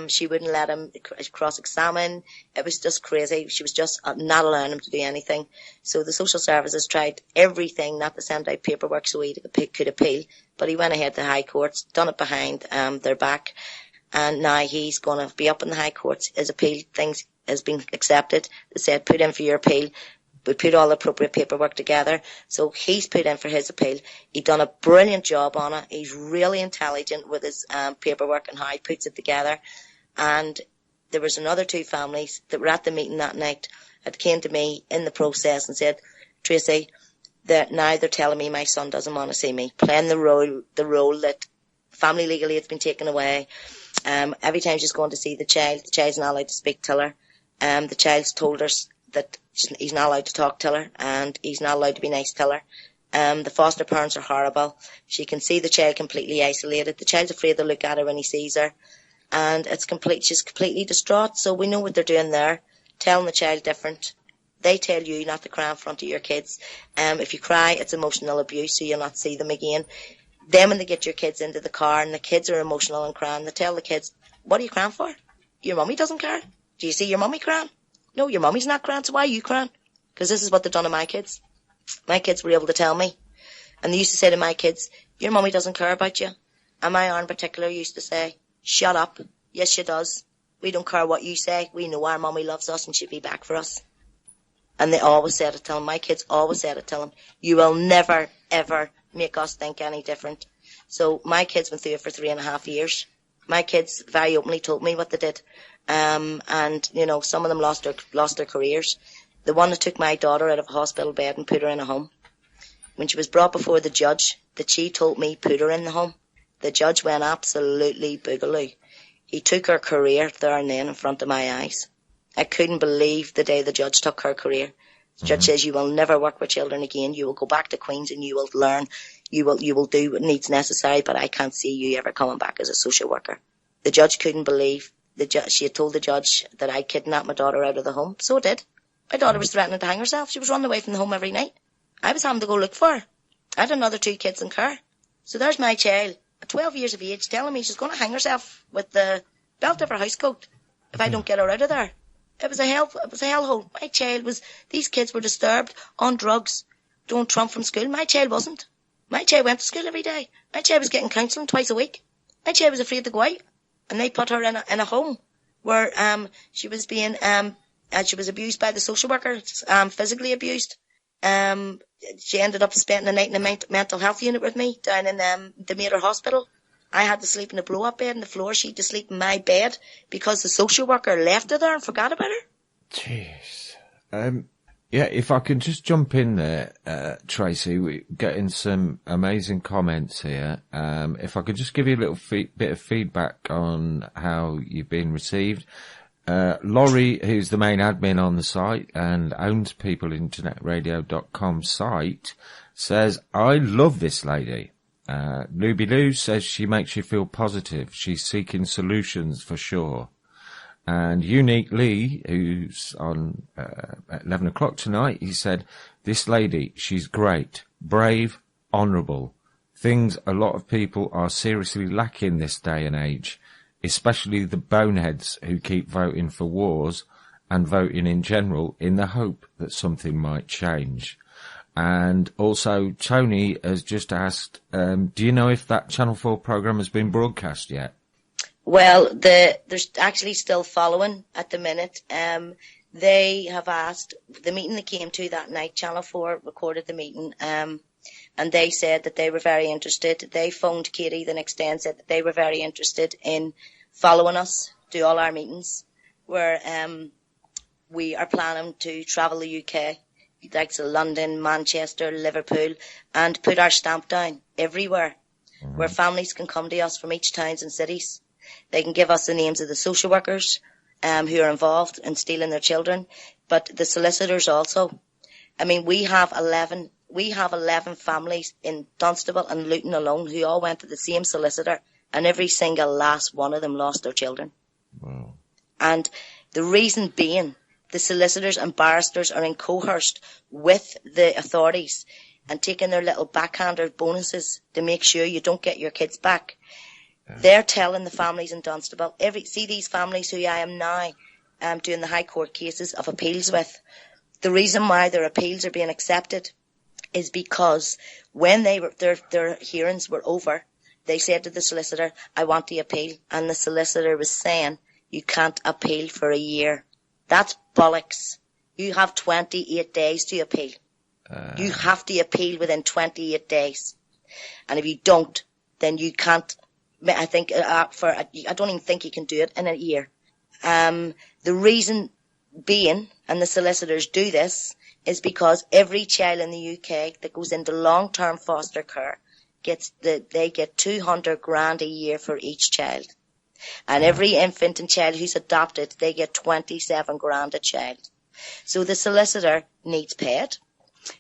Speaker 2: She wouldn't let him cross-examine. It was just crazy. She was just not allowing him to do anything. So the social services tried everything not to send out paperwork so he could appeal, but he went ahead to the High Courts, done it behind their back, and now he's going to be up in the High Courts. His appeal things has been accepted. They said put in for your appeal. We put all the appropriate paperwork together. So he's put in for his appeal. He done a brilliant job on it. He's really intelligent with his paperwork and how he puts it together. And there was another 2 families that were at the meeting that night that came to me in the process and said, Tracey, now they're telling me my son doesn't want to see me, playing the role that family legally has been taken away. Every time she's going to see the child's not allowed to speak to her. The child's told her that he's not allowed to talk to her, and he's not allowed to be nice to her. The foster parents are horrible. She can see the child completely isolated. The child's afraid to look at her when he sees her, and she's completely distraught. So we know what they're doing there, telling the child different. They tell you not to cry in front of your kids. If you cry, it's emotional abuse, so you'll not see them again. Then when they get your kids into the car and the kids are emotional and crying, they tell the kids, what are you crying for? Your mummy doesn't care. Do you see your mummy crying? No, your mummy's not crying, so why are you crying? Because this is what they've done to my kids. My kids were able to tell me. And they used to say to my kids, your mummy doesn't care about you. And my aunt in particular used to say, shut up. Yes, she does. We don't care what you say. We know our mummy loves us and she'll be back for us. And they always said it to them. My kids always said it to them. You will never, ever make us think any different. So my kids went through it for 3.5 years. My kids very openly told me what they did. And, you know, some of them lost their careers. The one that took my daughter out of a hospital bed and put her in a home. When she was brought before the judge, that she told me put her in the home. The judge went absolutely boogaloo. He took her career there and then in front of my eyes. I couldn't believe the day the judge took her career. The judge says you will never work with children again. You will go back to Queen's and you will learn. You will do what needs necessary, but I can't see you ever coming back as a social worker. The judge couldn't believe. She had told the judge that I kidnapped my daughter out of the home. So I did. My daughter was threatening to hang herself. She was running away from the home every night. I was having to go look for her. I had another 2 kids in care. So there's my child, at 12 years of age, telling me she's going to hang herself with the belt of her housecoat if I don't get her out of there. It was a hellhole. My child these kids were disturbed, on drugs, doing trump from school. My child wasn't. My child went to school every day. My child was getting counselling twice a week. My child was afraid to go out. And they put her in a home where she was being she was abused by the social worker, physically abused. She ended up spending the night in a mental health unit with me down in the Mater Hospital. I had to sleep in a blow-up bed on the floor. She had to sleep in my bed because the social worker left her there and forgot about her.
Speaker 1: Jeez. Yeah, if I can just jump in there, Tracey, we're getting some amazing comments here. If I could just give you a little bit of feedback on how you've been received. Laurie, who's the main admin on the site and owns peopleinternetradio.com site, says, I love this lady. Luby Lou says she makes you feel positive. She's seeking solutions for sure. And Unique Lee, who's on at 11 o'clock tonight, he said, this lady, she's great, brave, honourable. Things a lot of people are seriously lacking this day and age, especially the boneheads who keep voting for wars and voting in general in the hope that something might change. And also, Tony has just asked, do you know if that Channel 4 programme has been broadcast yet?
Speaker 2: Well, they're actually still following at the minute. They have asked, the meeting they came to that night, Channel 4 recorded the meeting, and they said that they were very interested. They phoned Katie the next day and said that they were very interested in following us to all our meetings, where we are planning to travel the UK, like to London, Manchester, Liverpool, and put our stamp down everywhere, where families can come to us from each towns and cities. They can give us the names of the social workers who are involved in stealing their children, but the solicitors also. I mean, we have 11 families in Dunstable and Luton alone who all went to the same solicitor, and every single last one of them lost their children.
Speaker 1: Wow.
Speaker 2: And the reason being, the solicitors and barristers are in coerced with the authorities and taking their little backhanded bonuses to make sure you don't get your kids back. They're telling the families in Dunstable, see these families who I am now doing the High Court cases of appeals with, the reason why their appeals are being accepted is because when their hearings were over, they said to the solicitor, I want the appeal. And the solicitor was saying, you can't appeal for a year. That's bollocks. You have 28 days to appeal. You have to appeal within 28 days. And if you don't, then you can't. I think I don't even think you can do it in a year. The reason being, and the solicitors do this, is because every child in the UK that goes into long-term foster care they get 200 grand a year for each child, and every infant and child who's adopted, they get 27 grand a child. So the solicitor needs paid.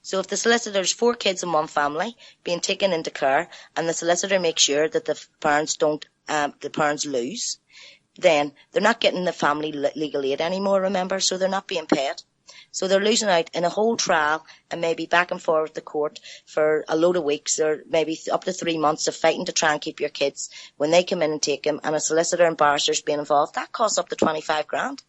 Speaker 2: So if the solicitor's 4 kids in one family being taken into care, and the solicitor makes sure that the parents lose, then they're not getting the family legal aid anymore, remember, so they're not being paid. So they're losing out in a whole trial and maybe back and forth the court for a load of weeks or maybe up to 3 months of fighting to try and keep your kids when they come in and take them, and a solicitor and barristers being involved. That costs up to 25 grand.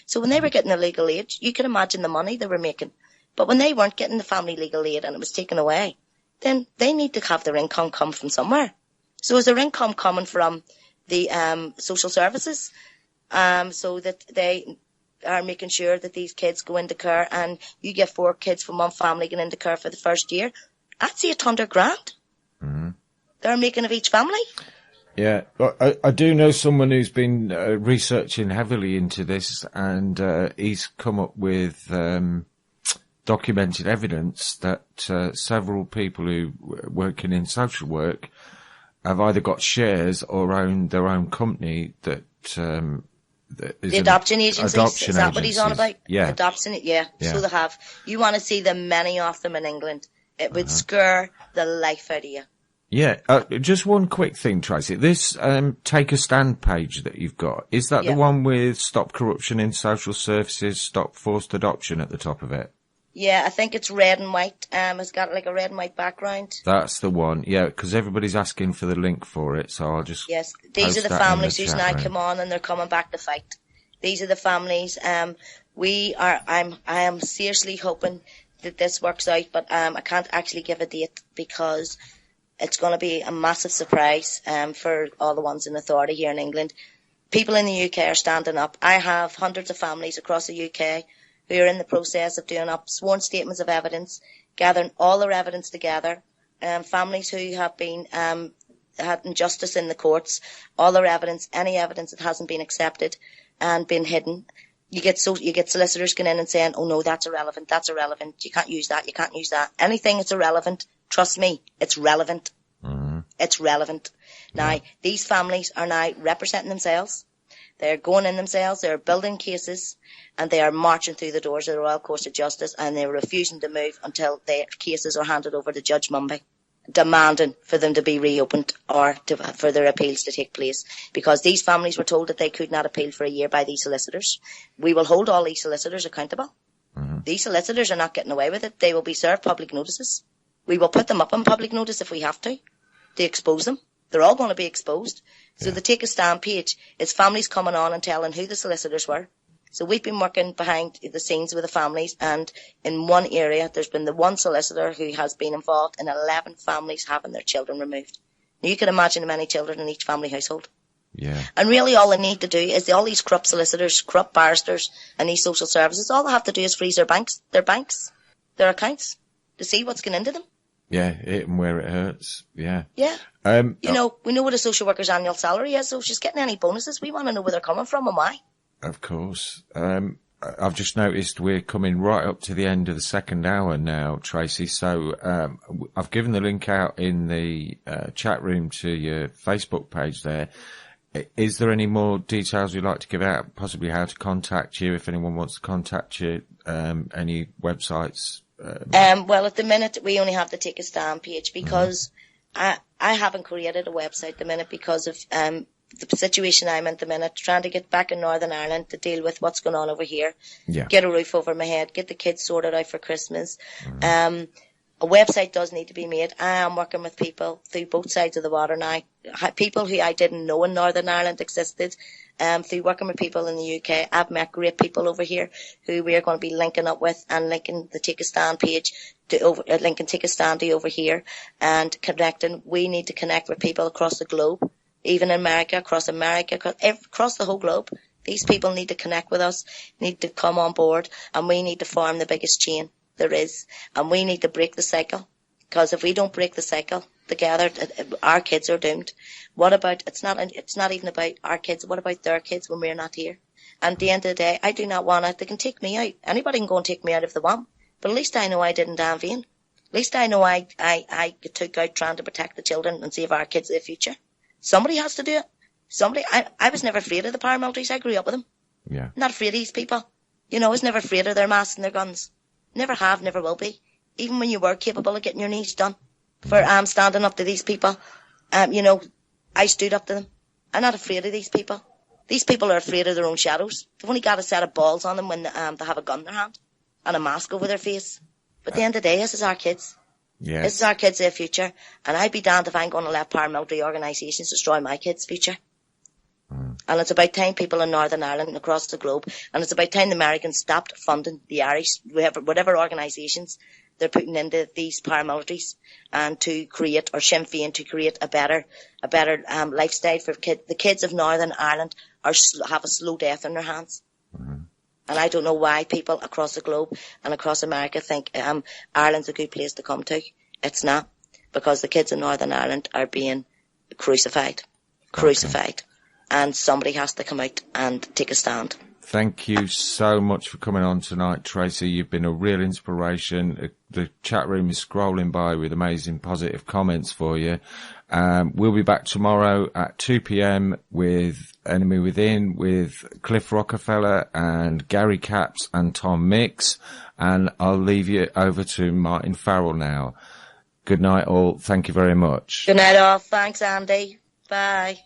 Speaker 2: So when they were getting the legal aid, you can imagine the money they were making. But when they weren't getting the family legal aid and it was taken away, then they need to have their income come from somewhere. So is their income coming from the social services so that they are making sure that these kids go into care, and you get 4 kids from one family going into care for the first year? That's 800 grand. Mm-hmm. They're making of each family.
Speaker 1: Yeah, I do know someone who's been researching heavily into this, and he's come up with documented evidence that several people who working in social work have either got shares or own their own company that
Speaker 2: the adoption agencies, is that what he's on about?
Speaker 1: Yeah.
Speaker 2: Adoption, yeah, so they have. You want to see the many of them in England. It would scare the life out of you.
Speaker 1: Yeah, just one quick thing, Tracey. This Take a Stand page that you've got, is that the one with Stop Corruption in Social Services, Stop Forced Adoption at the top of it?
Speaker 2: Yeah, I think it's red and white. It's got like a red and white background.
Speaker 1: That's the one, yeah, because everybody's asking for the link for it, so I'll just
Speaker 2: Yes, these are the families who's now come on and they're coming back to fight. These are the families. I am seriously hoping that this works out, but I can't actually give a date because it's going to be a massive surprise for all the ones in authority here in England. People in the UK are standing up. I have hundreds of families across the UK who are in the process of doing up sworn statements of evidence, gathering all their evidence together. Families who have been had injustice in the courts, all their evidence, any evidence that hasn't been accepted and been hidden. You get solicitors going in and saying, "Oh no, that's irrelevant. That's irrelevant. You can't use that. You can't use that." Anything that's irrelevant, trust me, it's relevant. Mm-hmm. It's relevant. Now, these families are now representing themselves. They're going in themselves, they're building cases, and they are marching through the doors of the Royal Courts of Justice, and they're refusing to move until their cases are handed over to Judge Mumby, demanding for them to be reopened or for their appeals to take place. Because these families were told that they could not appeal for a year by these solicitors. We will hold all these solicitors accountable. Mm-hmm. These solicitors are not getting away with it. They will be served public notices. We will put them up on public notice if we have to expose them. They're all going to be exposed. So the Take a Stand page is families coming on and telling who the solicitors were. So we've been working behind the scenes with the families, and in one area there's been the one solicitor who has been involved in 11 families having their children removed. Now you can imagine how many children in each family household.
Speaker 1: Yeah.
Speaker 2: And really all they need to do is all these corrupt solicitors, corrupt barristers and these social services, all they have to do is freeze their their accounts to see what's going into them.
Speaker 1: Yeah, hit them where it hurts. Yeah.
Speaker 2: Yeah. We know what a social worker's annual salary is, so if she's getting any bonuses, we want to know where they're coming from and why.
Speaker 1: Of course. I've just noticed we're coming right up to the end of the second hour now, Tracey. So I've given the link out in the chat room to your Facebook page there. Is there any more details you'd like to give out? Possibly how to contact you if anyone wants to contact you? Any websites?
Speaker 2: Well, at the minute we only have the Take a Stand page because I haven't created a website at the minute because of the situation I'm in at the minute, trying to get back in Northern Ireland to deal with what's going on over here. Yeah. Get a roof over my head, get the kids sorted out for Christmas. A website does need to be made. I am working with people through both sides of the water now. People who I didn't know in Northern Ireland existed. Through working with people in the UK, I've met great people over here who we are going to be linking up with and linking the Take a Stand page to linking Take a Stand to over here and connecting. We need to connect with people across the globe, even in America, across the whole globe. These people need to connect with us, need to come on board, and we need to form the biggest chain there is, and we need to break the cycle, because if we don't break the cycle together, our kids are doomed. What about, it's not even about our kids, what about their kids when we're not here? And at the end of the day, I do not want it. They can take me out. Anybody can go and take me out if they want, but at least I know I didn't die in vain. At least I know I took out trying to protect the children and save our kids' future. Somebody has to do it. I was never afraid of the paramilitaries. I grew up with them. Yeah. Not afraid of these people. I was never afraid of their masks and their guns. Never have, never will be. Even when you were capable of getting your knees done for standing up to these people, I stood up to them. I'm not afraid of these people. These people are afraid of their own shadows. They've only got a set of balls on them when they have a gun in their hand and a mask over their face. But at the end of the day, this is our kids. Yes. This is our kids' future. And I'd be damned if I'm going to let paramilitary organisations destroy my kids' future. And it's about time people in Northern Ireland and across the globe, and it's about time the Americans stopped funding the Irish, whatever organisations they're putting into these paramilitaries, and to create, or Sinn Féin to create a better lifestyle for the kids of Northern Ireland have a slow death in their hands. And I don't know why people across the globe and across America think Ireland's a good place to come to. It's not, because the kids in Northern Ireland are being crucified. And somebody has to come out and take a stand.
Speaker 1: Thank you so much for coming on tonight, Tracey. You've been a real inspiration. The chat room is scrolling by with amazing positive comments for you. We'll be back tomorrow at 2 p.m. with Enemy Within, with Cliff Rockefeller and Gary Capps and Tom Mix. And I'll leave you over to Martin Farrell now. Good night all. Thank you very much.
Speaker 2: Good night all. Thanks, Andy. Bye.